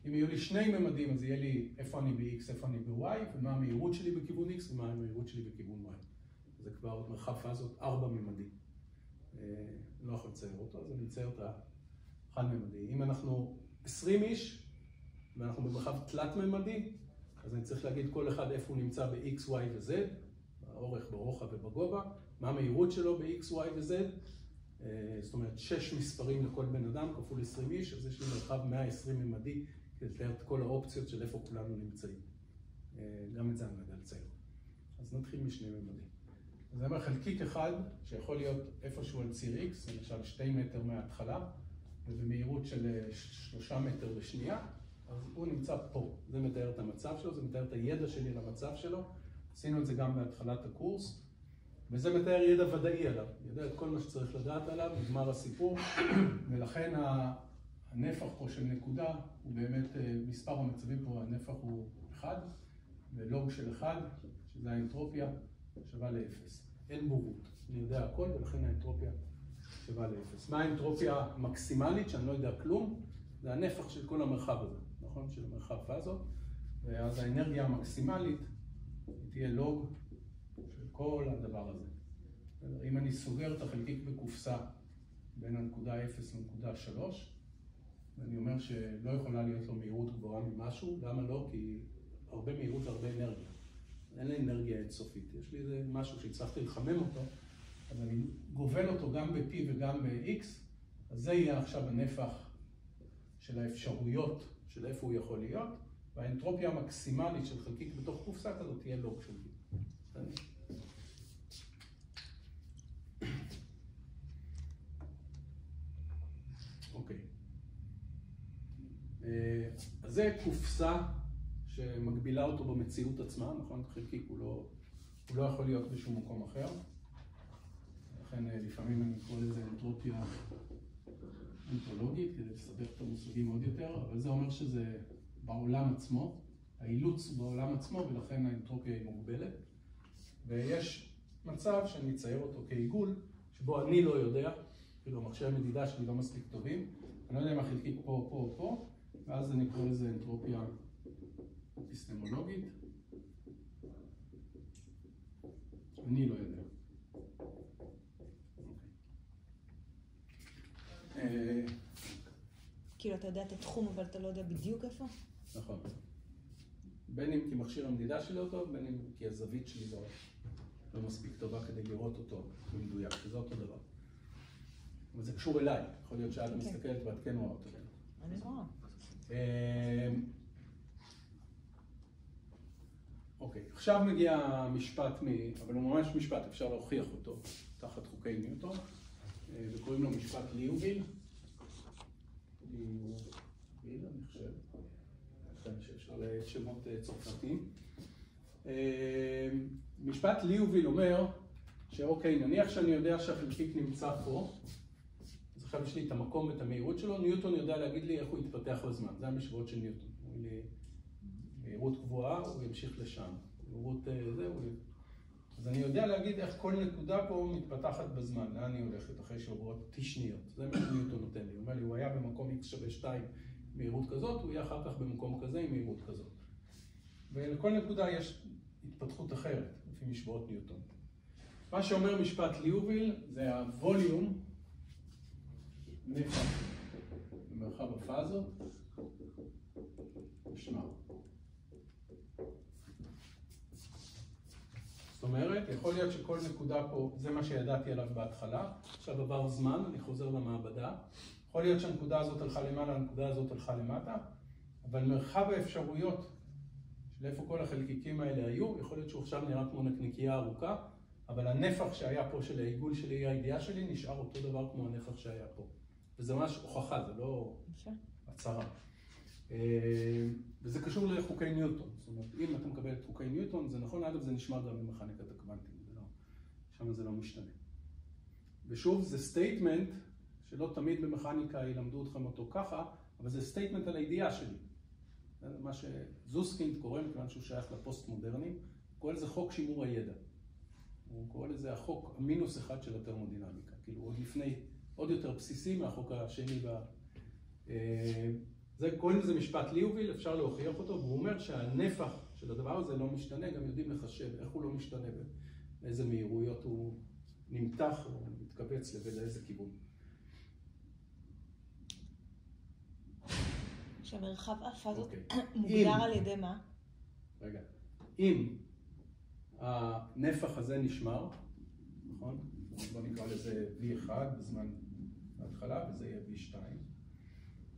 אם יהיו לי שני ממדים, אז יהיה לי איפה אני ב-X, איפה אני ב-Y, ומה המהירות שלי בכיוון X, ומה המהירות שלי בכיוון Y. זה כבר מרחב פאזות 4 ממדי. לא יכול לצייר אותו, אז אני מצייר את החד-ממדי. אם אנחנו 20 איש, ואנחנו במרחב תלת-ממדי, אז אני צריך להגיד כל אחד איפה הוא נמצא ב-X, Y ו-Z, באורך, ברוחב ובגובה, מה המהירות שלו ב-X, Y ו-Z, זאת אומרת 6 מספרים לכל בן אדם כפול 20 איש, אז יש לי מרחב 120 ממדי, כדי לתאר את כל האופציות של איפה כולנו נמצאים. גם את זה אני יודע לצייר. אז נתחיל משני ממדים. אז זה אומר חלקיק אחד שיכול להיות איפשהו על ציר X, למשל 2 מטר מההתחלה, ובמהירות של 3 מטר לשנייה, אז הוא נמצא פה. זה מתאר את המצב שלו, זה מתאר את הידע שלי למצב שלו. עשינו את זה גם בהתחלת הקורס, וזה מתאר ידע ודאי עליו. יודע את כל מה שצריך לדעת עליו, נגמר הסיפור, ולכן הנפח פה של נקודה הוא באמת, מספר המצבים פה, הנפח הוא 1, ולוג של 1, שזה האנטרופיה, שווה ל-0. אין בורות, אני יודע הכל, ולכן האנטרופיה שווה ל-0. מה האנטרופיה המקסימלית, שאני לא יודע כלום? זה הנפח של כל המרחב הזה, נכון? של המרחב פאזות, ואז האנרגיה המקסימלית תהיה לוג של כל הדבר הזה. אם אני סוגר את החלקיק בקופסה בין הנקודה 0 לנקודה 3, ואני אומר שלא יכולה להיות לו מהירות גבוהה ממשהו, למה לא? כי הרבה מהירות, הרבה אנרגיה. אין לי אנרגיה אינסופית, יש לי איזה משהו שהצלחתי לחמם אותו, אז אני גובל אותו גם ב-P וגם ב-X, אז זה יהיה עכשיו הנפח של האפשרויות של איפה הוא יכול להיות, והאנטרופיה המקסימלית של חלקיק בתוך קופסה כזאת תהיה לוג של P. אוקיי. אז זה קופסה שמגבילה אותו במציאות עצמה, נכון? חלקיק הוא לא יכול להיות בשום מקום אחר. לכן לפעמים אני קורא לזה אנטרופיה אנתולוגית, כדי לסבך את המושגים עוד יותר, אבל זה אומר שזה בעולם עצמו, האילוץ הוא בעולם עצמו, ולכן האנטרופיה היא מוגבלת. ויש מצב שאני אצייר אותו כעיגול, שבו אני לא יודע, כאילו המכשירי המדידה שלי לא מספיק טובים, אני לא יודע אם החלקיק פה או פה או פה, ואז אני קורא לזה אנטרופיה אפיסטמולוגית. אני לא יודע. כאילו אתה יודע את התחום, אבל אתה לא יודע בדיוק איפה? נכון. בין אם כי מכשיר המדידה שלי לא טוב, בין אם כי הזווית שלי לא מספיק טובה כדי לראות אותו במדויק, שזה אותו דבר. אבל זה קשור אליי, יכול להיות שאת מסתכלת ואת כן רואה אותו. אני רואה. אוקיי, עכשיו מגיע משפט, אבל הוא ממש משפט, אפשר להוכיח אותו תחת חוקי ניוטון, וקוראים לו משפט ליוביל. ליוביל, אני חושב. שאפשר לשמות צרפתיים. משפט ליוביל אומר שאוקיי, נניח שאני יודע שהחלקיק נמצא פה, אז עכשיו יש לי את המקום ואת המהירות שלו, ניוטון יודע להגיד לי איך הוא יתפתח בזמן, זה המשוואות של ניוטון. הוא אומר לי, מהירות גבוהה, הוא ימשיך לשם. מהירות זה, אז אני יודע להגיד איך כל נקודה פה מתפתחת בזמן, לאן היא הולכת אחרי שעוברות T שניות. זה מה שניוטון נותן לי. הוא אומר לי, הוא היה במקום X שווה 2 מהירות כזאת, הוא יהיה אחר כך במקום כזה עם מהירות כזאת. ולכל נקודה יש התפתחות אחרת, לפי משוואות ניוטון. מה שאומר משפט ליוביל זה הווליום נפח במרחב הפאזות נשמר. זאת אומרת, יכול להיות שכל נקודה פה, זה מה שידעתי עליו בהתחלה, עכשיו עבר זמן, אני חוזר למעבדה, יכול להיות שהנקודה הזאת הלכה למעלה, הנקודה הזאת הלכה למטה, אבל מרחב האפשרויות של איפה כל החלקיקים האלה היו, יכול להיות שהוא עכשיו נראה כמו נקניקייה ארוכה, אבל הנפח שהיה פה של העיגול של אי הידיעה שלי נשאר אותו דבר כמו הנפח שהיה פה. וזה ממש הוכחה, זה לא הצהרה. וזה קשור לחוקי ניוטון. זאת אומרת, אם אתה מקבל את חוקי ניוטון, זה נכון, אגב, זה נשמע גם במכניקת הקוונטים, שם זה לא משתנה. ושוב, זה סטייטמנט, שלא תמיד במכניקה ילמדו אתכם אותו ככה, אבל זה סטייטמנט על הידיעה שלי. זה מה שזוסקינד קורא, מכיוון שהוא שייך לפוסט-מודרני, קורא לזה חוק שימור הידע. הוא קורא לזה החוק המינוס אחד של הטרמודינמיקה, כאילו עוד לפני, עוד יותר בסיסי מהחוק השני. קוראים לזה משפט ליוביל, אפשר להוכיח אותו, והוא אומר שהנפח של הדבר הזה לא משתנה, גם יודעים לחשב איך הוא לא משתנה, באיזה מהירויות הוא נמתח או מתכווץ לאיזה כיוון. שמרחב הפאזות מוגדר על ידי מה? רגע, אם הנפח הזה נשמר, נכון? בוא נקרא לזה V1 בזמן ההתחלה, וזה יהיה V2,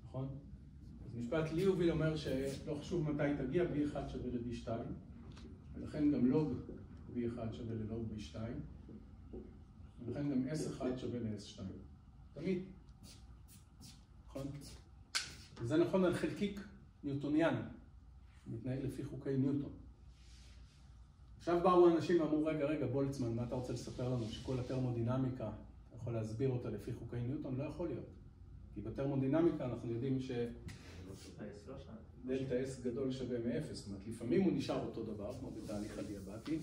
נכון? אז משפט ליוביל אומר שלא חשוב מתי תגיע, V1 שווה ל-V2, ולכן גם לוג V1 שווה ללוג V2, ולכן גם S1 שווה ל-S2. תמיד. נכון? וזה נכון על חלקיק ניוטוניאני, מתנהג לפי חוקי ניוטון. עכשיו באו אנשים ואמרו, רגע, בולצמן, מה אתה רוצה לספר לנו? שכל הטרמודינמיקה, אתה יכול להסביר אותה לפי חוקי ניוטון? לא יכול להיות. כי בטרמודינמיקה אנחנו יודעים דלטה S גדול שווה מ-0, זאת אומרת, לפעמים הוא נשאר אותו דבר, כמו בתהליך הדיאבטי,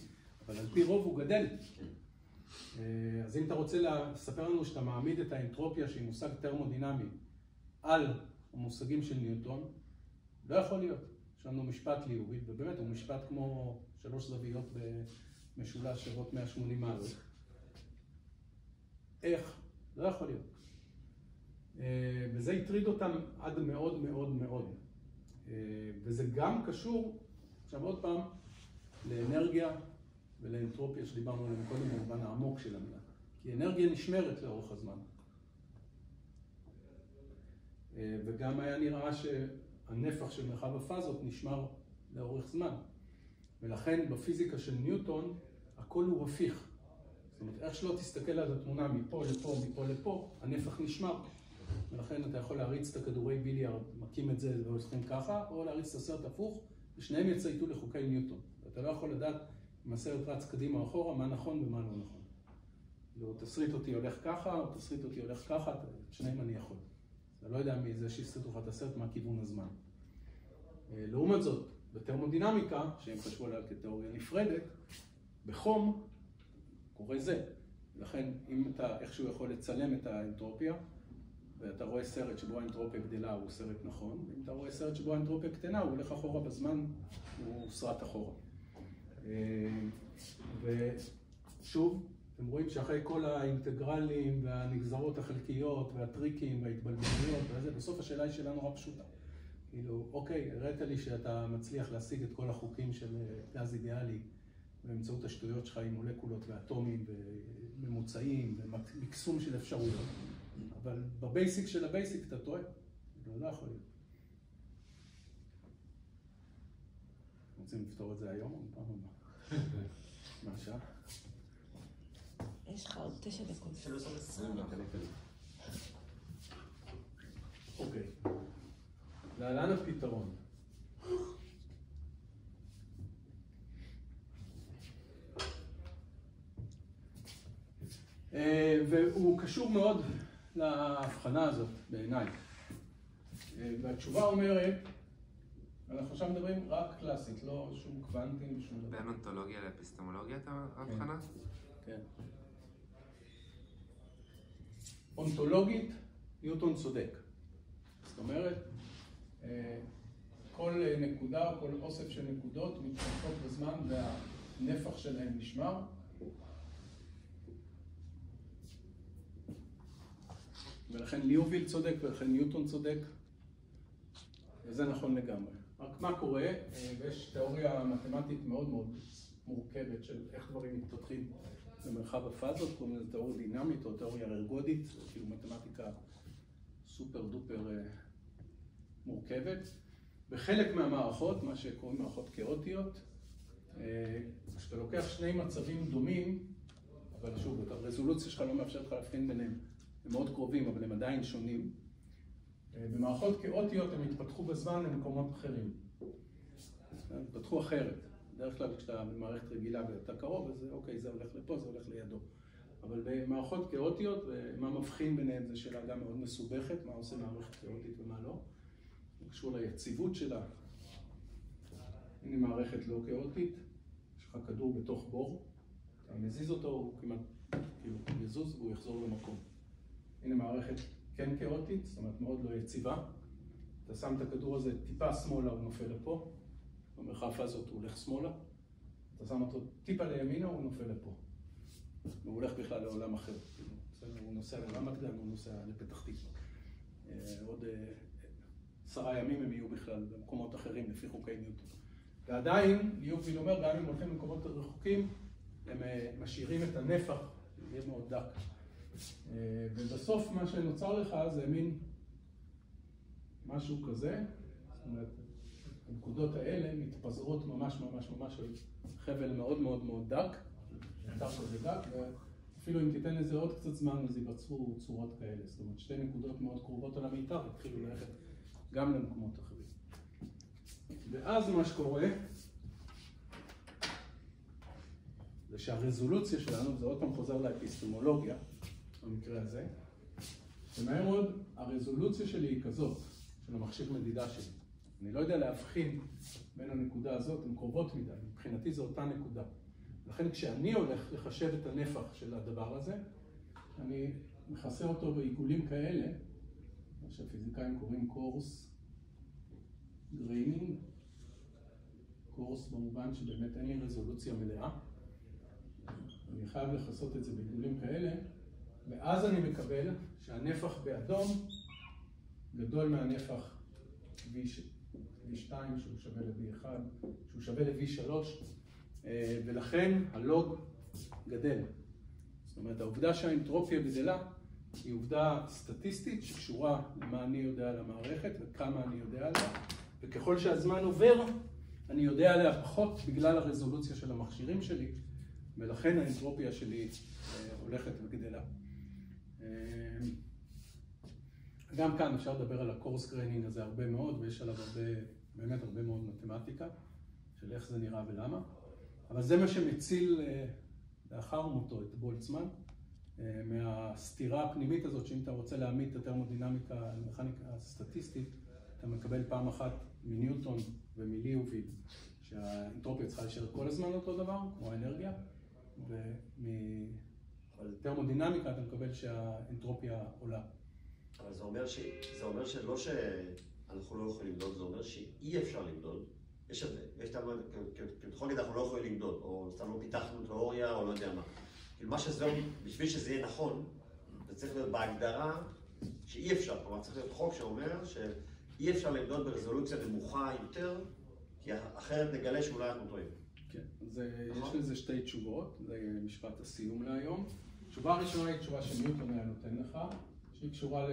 אבל על פי רוב הוא גדל. אז אם אתה רוצה לספר לנו שאתה מעמיד את האנטרופיה, שהיא מושג טרמודינמי, על המושגים של ניוטון, לא יכול להיות. יש לנו משפט ליוביל, ובאמת הוא משפט כמו 3 זוויות במשולש שוות 180 מעלות. איך? לא יכול להיות. וזה הטריד אותם עד מאוד מאוד מאוד. וזה גם קשור, עכשיו עוד פעם, לאנרגיה ולאנטרופיה שדיברנו עליהם קודם במובן העמוק של המילה. כי אנרגיה נשמרת לאורך הזמן. וגם היה נראה שהנפח של מרחב הפאזות נשמר לאורך זמן. ולכן בפיזיקה של ניוטון, הכל הוא הפיך. זאת אומרת, איך שלא תסתכל על התמונה מפה לפה, מפה לפה, הנפח נשמר. ולכן אתה יכול להריץ את הכדורי ביליארד, מקים את זה והולכים ככה, או להריץ את הסרט הפוך, ושניהם יצייתו לחוקי ניוטון. ואתה לא יכול לדעת אם הסרט רץ קדימה או אחורה, מה נכון ומה לא נכון. לא, תסריט אותי הולך ככה, או תסריט אותי הולך ככה, שניהם אני יכול. אתה לא יודע מזה שהסריטו לך את הסרט, מה כיוון הזמן. לעומת זאת, בטרמודינמיקה, שהם חשבו עליה כתיאוריה נפרדת, בחום קורה זה. לכן, אם אתה איכשהו יכול לצלם את האנטרופיה, ואתה רואה סרט שבו האנטרופיה גדלה, הוא סרט נכון, ואם אתה רואה סרט שבו האנטרופיה קטנה, הוא הולך אחורה בזמן, הוא סרט אחורה. ושוב, אתם רואים שאחרי כל האינטגרלים והנגזרות החלקיות והטריקים וההתבלבלויות וזה, בסוף השאלה היא שאלה נורא פשוטה. כאילו, אוקיי, הראת לי שאתה מצליח להשיג את כל החוקים של גז אידיאלי באמצעות השטויות שלך עם מולקולות ואטומים וממוצעים ומקסום של אפשרויות, אבל בבייסיק של הבייסיק אתה טועה. לא יכול להיות. רוצים לפתור את זה היום או פעם הבאה? מה השעה? יש לך עוד 9 דקות. 20 דקות. אוקיי. להלן הפתרון. והוא קשור מאוד להבחנה הזאת בעיניי. והתשובה אומרת, אנחנו עכשיו מדברים רק קלאסית, לא שום קוונטים, שום דבר. בין אונתולוגיה לאפיסטמולוגיה אתה ההבחנה? כן. אונתולוגית, ניוטון צודק. זאת אומרת, כל נקודה או כל אוסף של נקודות מתחלפות בזמן והנפח שלהם נשמר. ולכן ליוביל צודק ולכן ניוטון צודק, וזה נכון לגמרי. רק מה קורה, ויש תיאוריה מתמטית מאוד מאוד מורכבת של איך דברים מתפתחים במרחב הפאזות, קוראים לזה תיאוריה דינמית או תיאוריה ארגודית, כאילו מתמטיקה סופר דופר מורכבת. בחלק מהמערכות, מה שקוראים מערכות כאוטיות, כשאתה לוקח שני מצבים דומים, אבל שוב, הרזולוציה שלך לא מאפשרת לך להבחין ביניהם, הם מאוד קרובים, אבל הם עדיין שונים. במערכות כאוטיות הם התפתחו בזמן למקומות אחרים. הם התפתחו אחרת. בדרך כלל כשאתה במערכת רגילה ואתה קרוב, אז אוקיי, זה הולך לפה, זה הולך לידו. אבל במערכות כאוטיות, מה מבחין ביניהם זה שאלה גם מאוד מסובכת, מה עושה מערכת כאוטית ומה לא. זה קשור ליציבות שלה. הנה מערכת לא כאוטית, יש לך כדור בתוך בור, אתה מזיז אותו, הוא כמעט כאילו יזוז והוא יחזור למקום. הנה מערכת כן כאוטית, זאת אומרת מאוד לא יציבה. אתה שם את הכדור הזה טיפה שמאלה, הוא נופל לפה. במרחב הזאת הוא הולך שמאלה. אתה שם אותו טיפה לימינה, הוא נופל לפה. הוא הולך בכלל לעולם אחר. הוא נוסע לרמת גן, הוא נוסע לפתח תקווה. עוד 10 ימים הם יהיו בכלל במקומות אחרים, לפי חוקי ניוטון. ועדיין, ליוביל אומר, גם אם הולכים למקומות רחוקים, הם משאירים את הנפח, זה יהיה מאוד דק. ובסוף מה שנוצר לך זה מין משהו כזה, זאת אומרת, הנקודות האלה מתפזרות ממש ממש ממש על חבל מאוד מאוד מאוד דק, נתח כזה דק, ואפילו אם תיתן לזה עוד קצת זמן, אז ייווצרו צורות כאלה. זאת אומרת, שתי נקודות מאוד קרובות על המיתר, התחילו ללכת גם למקומות אחרים. ואז מה שקורה, זה שהרזולוציה שלנו, זה עוד פעם חוזר לאפיסטמולוגיה, במקרה הזה, ומהר מאוד הרזולוציה שלי היא כזאת, של המכשיר מדידה שלי. אני לא יודע להבחין בין הנקודה הזאת, הן קרובות מדי, מבחינתי זו אותה נקודה. לכן כשאני הולך לחשב את הנפח של הדבר הזה, אני מכסה אותו בעיגולים כאלה, מה שהפיזיקאים קוראים קורס גריינינג, קורס במובן שבאמת אין לי רזולוציה מלאה. אני חייב לחסות את זה בעיגולים כאלה, ואז אני מקבל שהנפח באדום גדול מהנפח V2 שהוא שווה ל-V1, שהוא שווה ל-V3, ולכן הלוג גדל. זאת אומרת, העובדה שהאנטרופיה גדלה היא עובדה סטטיסטית שקשורה למה אני יודע על המערכת וכמה אני יודע עליה, וככל שהזמן עובר אני יודע עליה פחות בגלל הרזולוציה של המכשירים שלי, ולכן האנטרופיה שלי הולכת וגדלה. גם כאן אפשר לדבר על הקורס גריינינג הזה הרבה מאוד, ויש עליו באמת הרבה מאוד מתמטיקה, של איך זה נראה ולמה. אבל זה מה שמציל לאחר מותו את בולצמן, מהסתירה הפנימית הזאת, שאם אתה רוצה להעמיד את הטרמודינמיקה למכניקה סטטיסטית, אתה מקבל פעם אחת מניוטון ומליוביל, שהאנטרופיה צריכה להישאר כל הזמן אותו דבר, כמו האנרגיה, ומטרמודינמיקה אתה מקבל שהאנטרופיה עולה. אבל זה אומר שלא שאנחנו לא יכולים למדוד, זה אומר שאי אפשר למדוד. יש הבדל. יש את המדוד, כתוכל להגיד, אנחנו לא יכולים למדוד, או סתם לא פיתחנו תיאוריה, או לא יודע מה. כאילו מה שזה, בשביל שזה יהיה נכון, זה צריך להיות בהגדרה שאי אפשר. כלומר, צריך להיות חוק שאומר שאי אפשר למדוד ברזולוציה נמוכה יותר, כי אחרת נגלה שאולי אנחנו טועים. כן, אז יש לזה שתי תשובות, זה משפט הסיום להיום. התשובה הראשונה היא תשובה שניוטון היה נותן לך, שהיא קשורה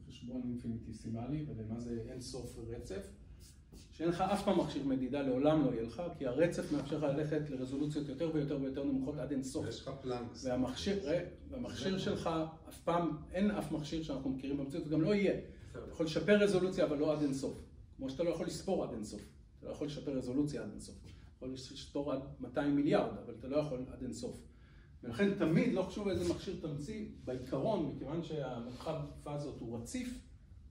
לחשבון אינפיניטיסימלי ולמה זה אין סוף רצף. שאין לך אף פעם מכשיר מדידה, לעולם לא יהיה לך, כי הרצף מאפשר לך ללכת לרזולוציות יותר ויותר ויותר נמוכות עד אין סוף. יש לך פלנקס. והמכשיר שלך, אף פעם, אין אף מכשיר שאנחנו מכירים במציאות, וגם לא יהיה. אתה יכול לשפר רזולוציה, אבל לא עד אין סוף. כמו שאתה לא יכול לספור עד אין סוף. אתה לא יכול לשפר רזולוציה עד אין סוף. אתה יכול לספור עד 200 מיליארד, אבל אתה לא יכול עד אין סוף. ולכן תמיד, לא חשוב איזה מכשיר תמציא, בעיקרון, מכיוון שהמרחב פאזות הוא רציף,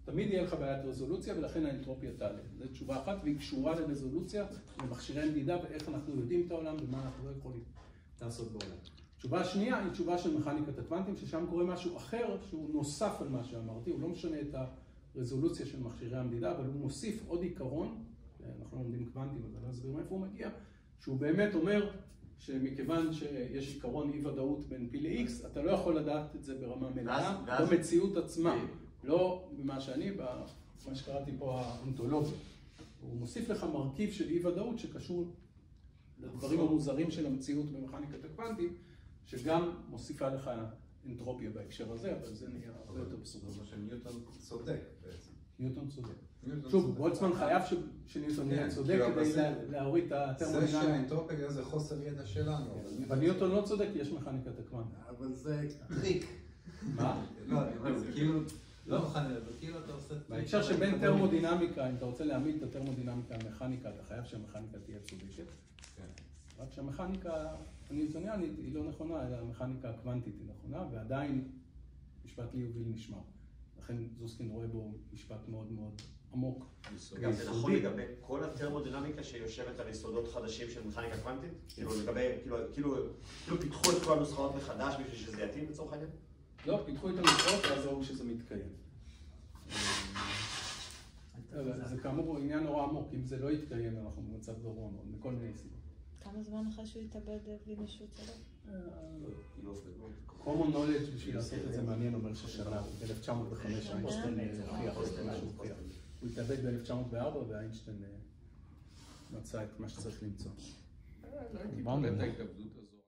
תמיד יהיה לך בעיית רזולוציה, ולכן האנטרופיה תעלה. זו תשובה אחת, והיא קשורה לרזולוציה, למכשירי מדידה, ואיך אנחנו יודעים את העולם, ומה אנחנו לא יכולים לעשות בעולם. תשובה השנייה היא תשובה של מכניקת הקוונטים, ששם קורה משהו אחר, שהוא נוסף על מה שאמרתי, הוא לא משנה את הרזולוציה של מכשירי המדידה, אבל הוא מוסיף עוד עיקרון, אנחנו לא לומדים קוונטים, אבל לא אסביר מאיפה הוא מגיע, שהוא באמת אומר שמכיוון שיש עיקרון אי ודאות בין P ל-X, אתה לא יכול לדעת את זה ברמה מלאה, במציאות עצמה. לא במה שאני, במה שקראתי פה האונתולוגיה. הוא מוסיף לך מרכיב של אי ודאות שקשור לדברים המוזרים של המציאות במכניקת הקוונטים, שגם מוסיפה לך אנטרופיה בהקשר הזה, אבל זה נהיה הרבה יותר בסופו. זה שניוטון צודק בעצם. ניוטון צודק. שוב, בולצמן חייב שניוטון יהיה צודק כדי להוריד את הטרמודינמיקה. זה שהאנטרופיה זה חוסר ידע שלנו. אבל ניוטון לא צודק, יש מכניקת הקוונטים. אבל זה טריק. מה? לא, אני אומר, זה כאילו... לא מכניקה, זה כאילו אתה עושה... בהקשר שבין טרמודינמיקה, אם אתה רוצה להעמיד את הטרמודינמיקה למכניקה, אתה חייב שהמכניקה תהיה צודקת. רק שהמכניקה הניוטוניאנית היא לא נכונה, אלא המכניקה הקוונטית היא נכונה, ועדיין משפט ליוביל נשמר. לכן זוסקין רואה בו משפט מאוד מאוד עמוק. גם זה נכון לגבי כל הטרמודינמיקה שיושבת על יסודות חדשים של מכניקה קוונטית? כאילו פיתחו את כל הנוסחאות מחדש בשביל שזה יתאים לצורך העניין? לא, פיתחו את הנוסחאות ואז ראו שזה מתקיים. זה כאמור עניין נורא עמוק, אם זה לא יתקיים אנחנו במצב גרוע מאוד, מכל מיני סיבות. כמה זמן אחרי שהוא יתאבד הבינו שהוא צודק? common knowledge בשביל לעשות את זה מעניין אומר ששנה, ב-1905 איינשטיין הוכיח את מה שהוא הוכיח. הוא התאבד ב-1904 ואיינשטיין מצא את מה שצריך למצוא. קיבל את ההתאבדות הזו.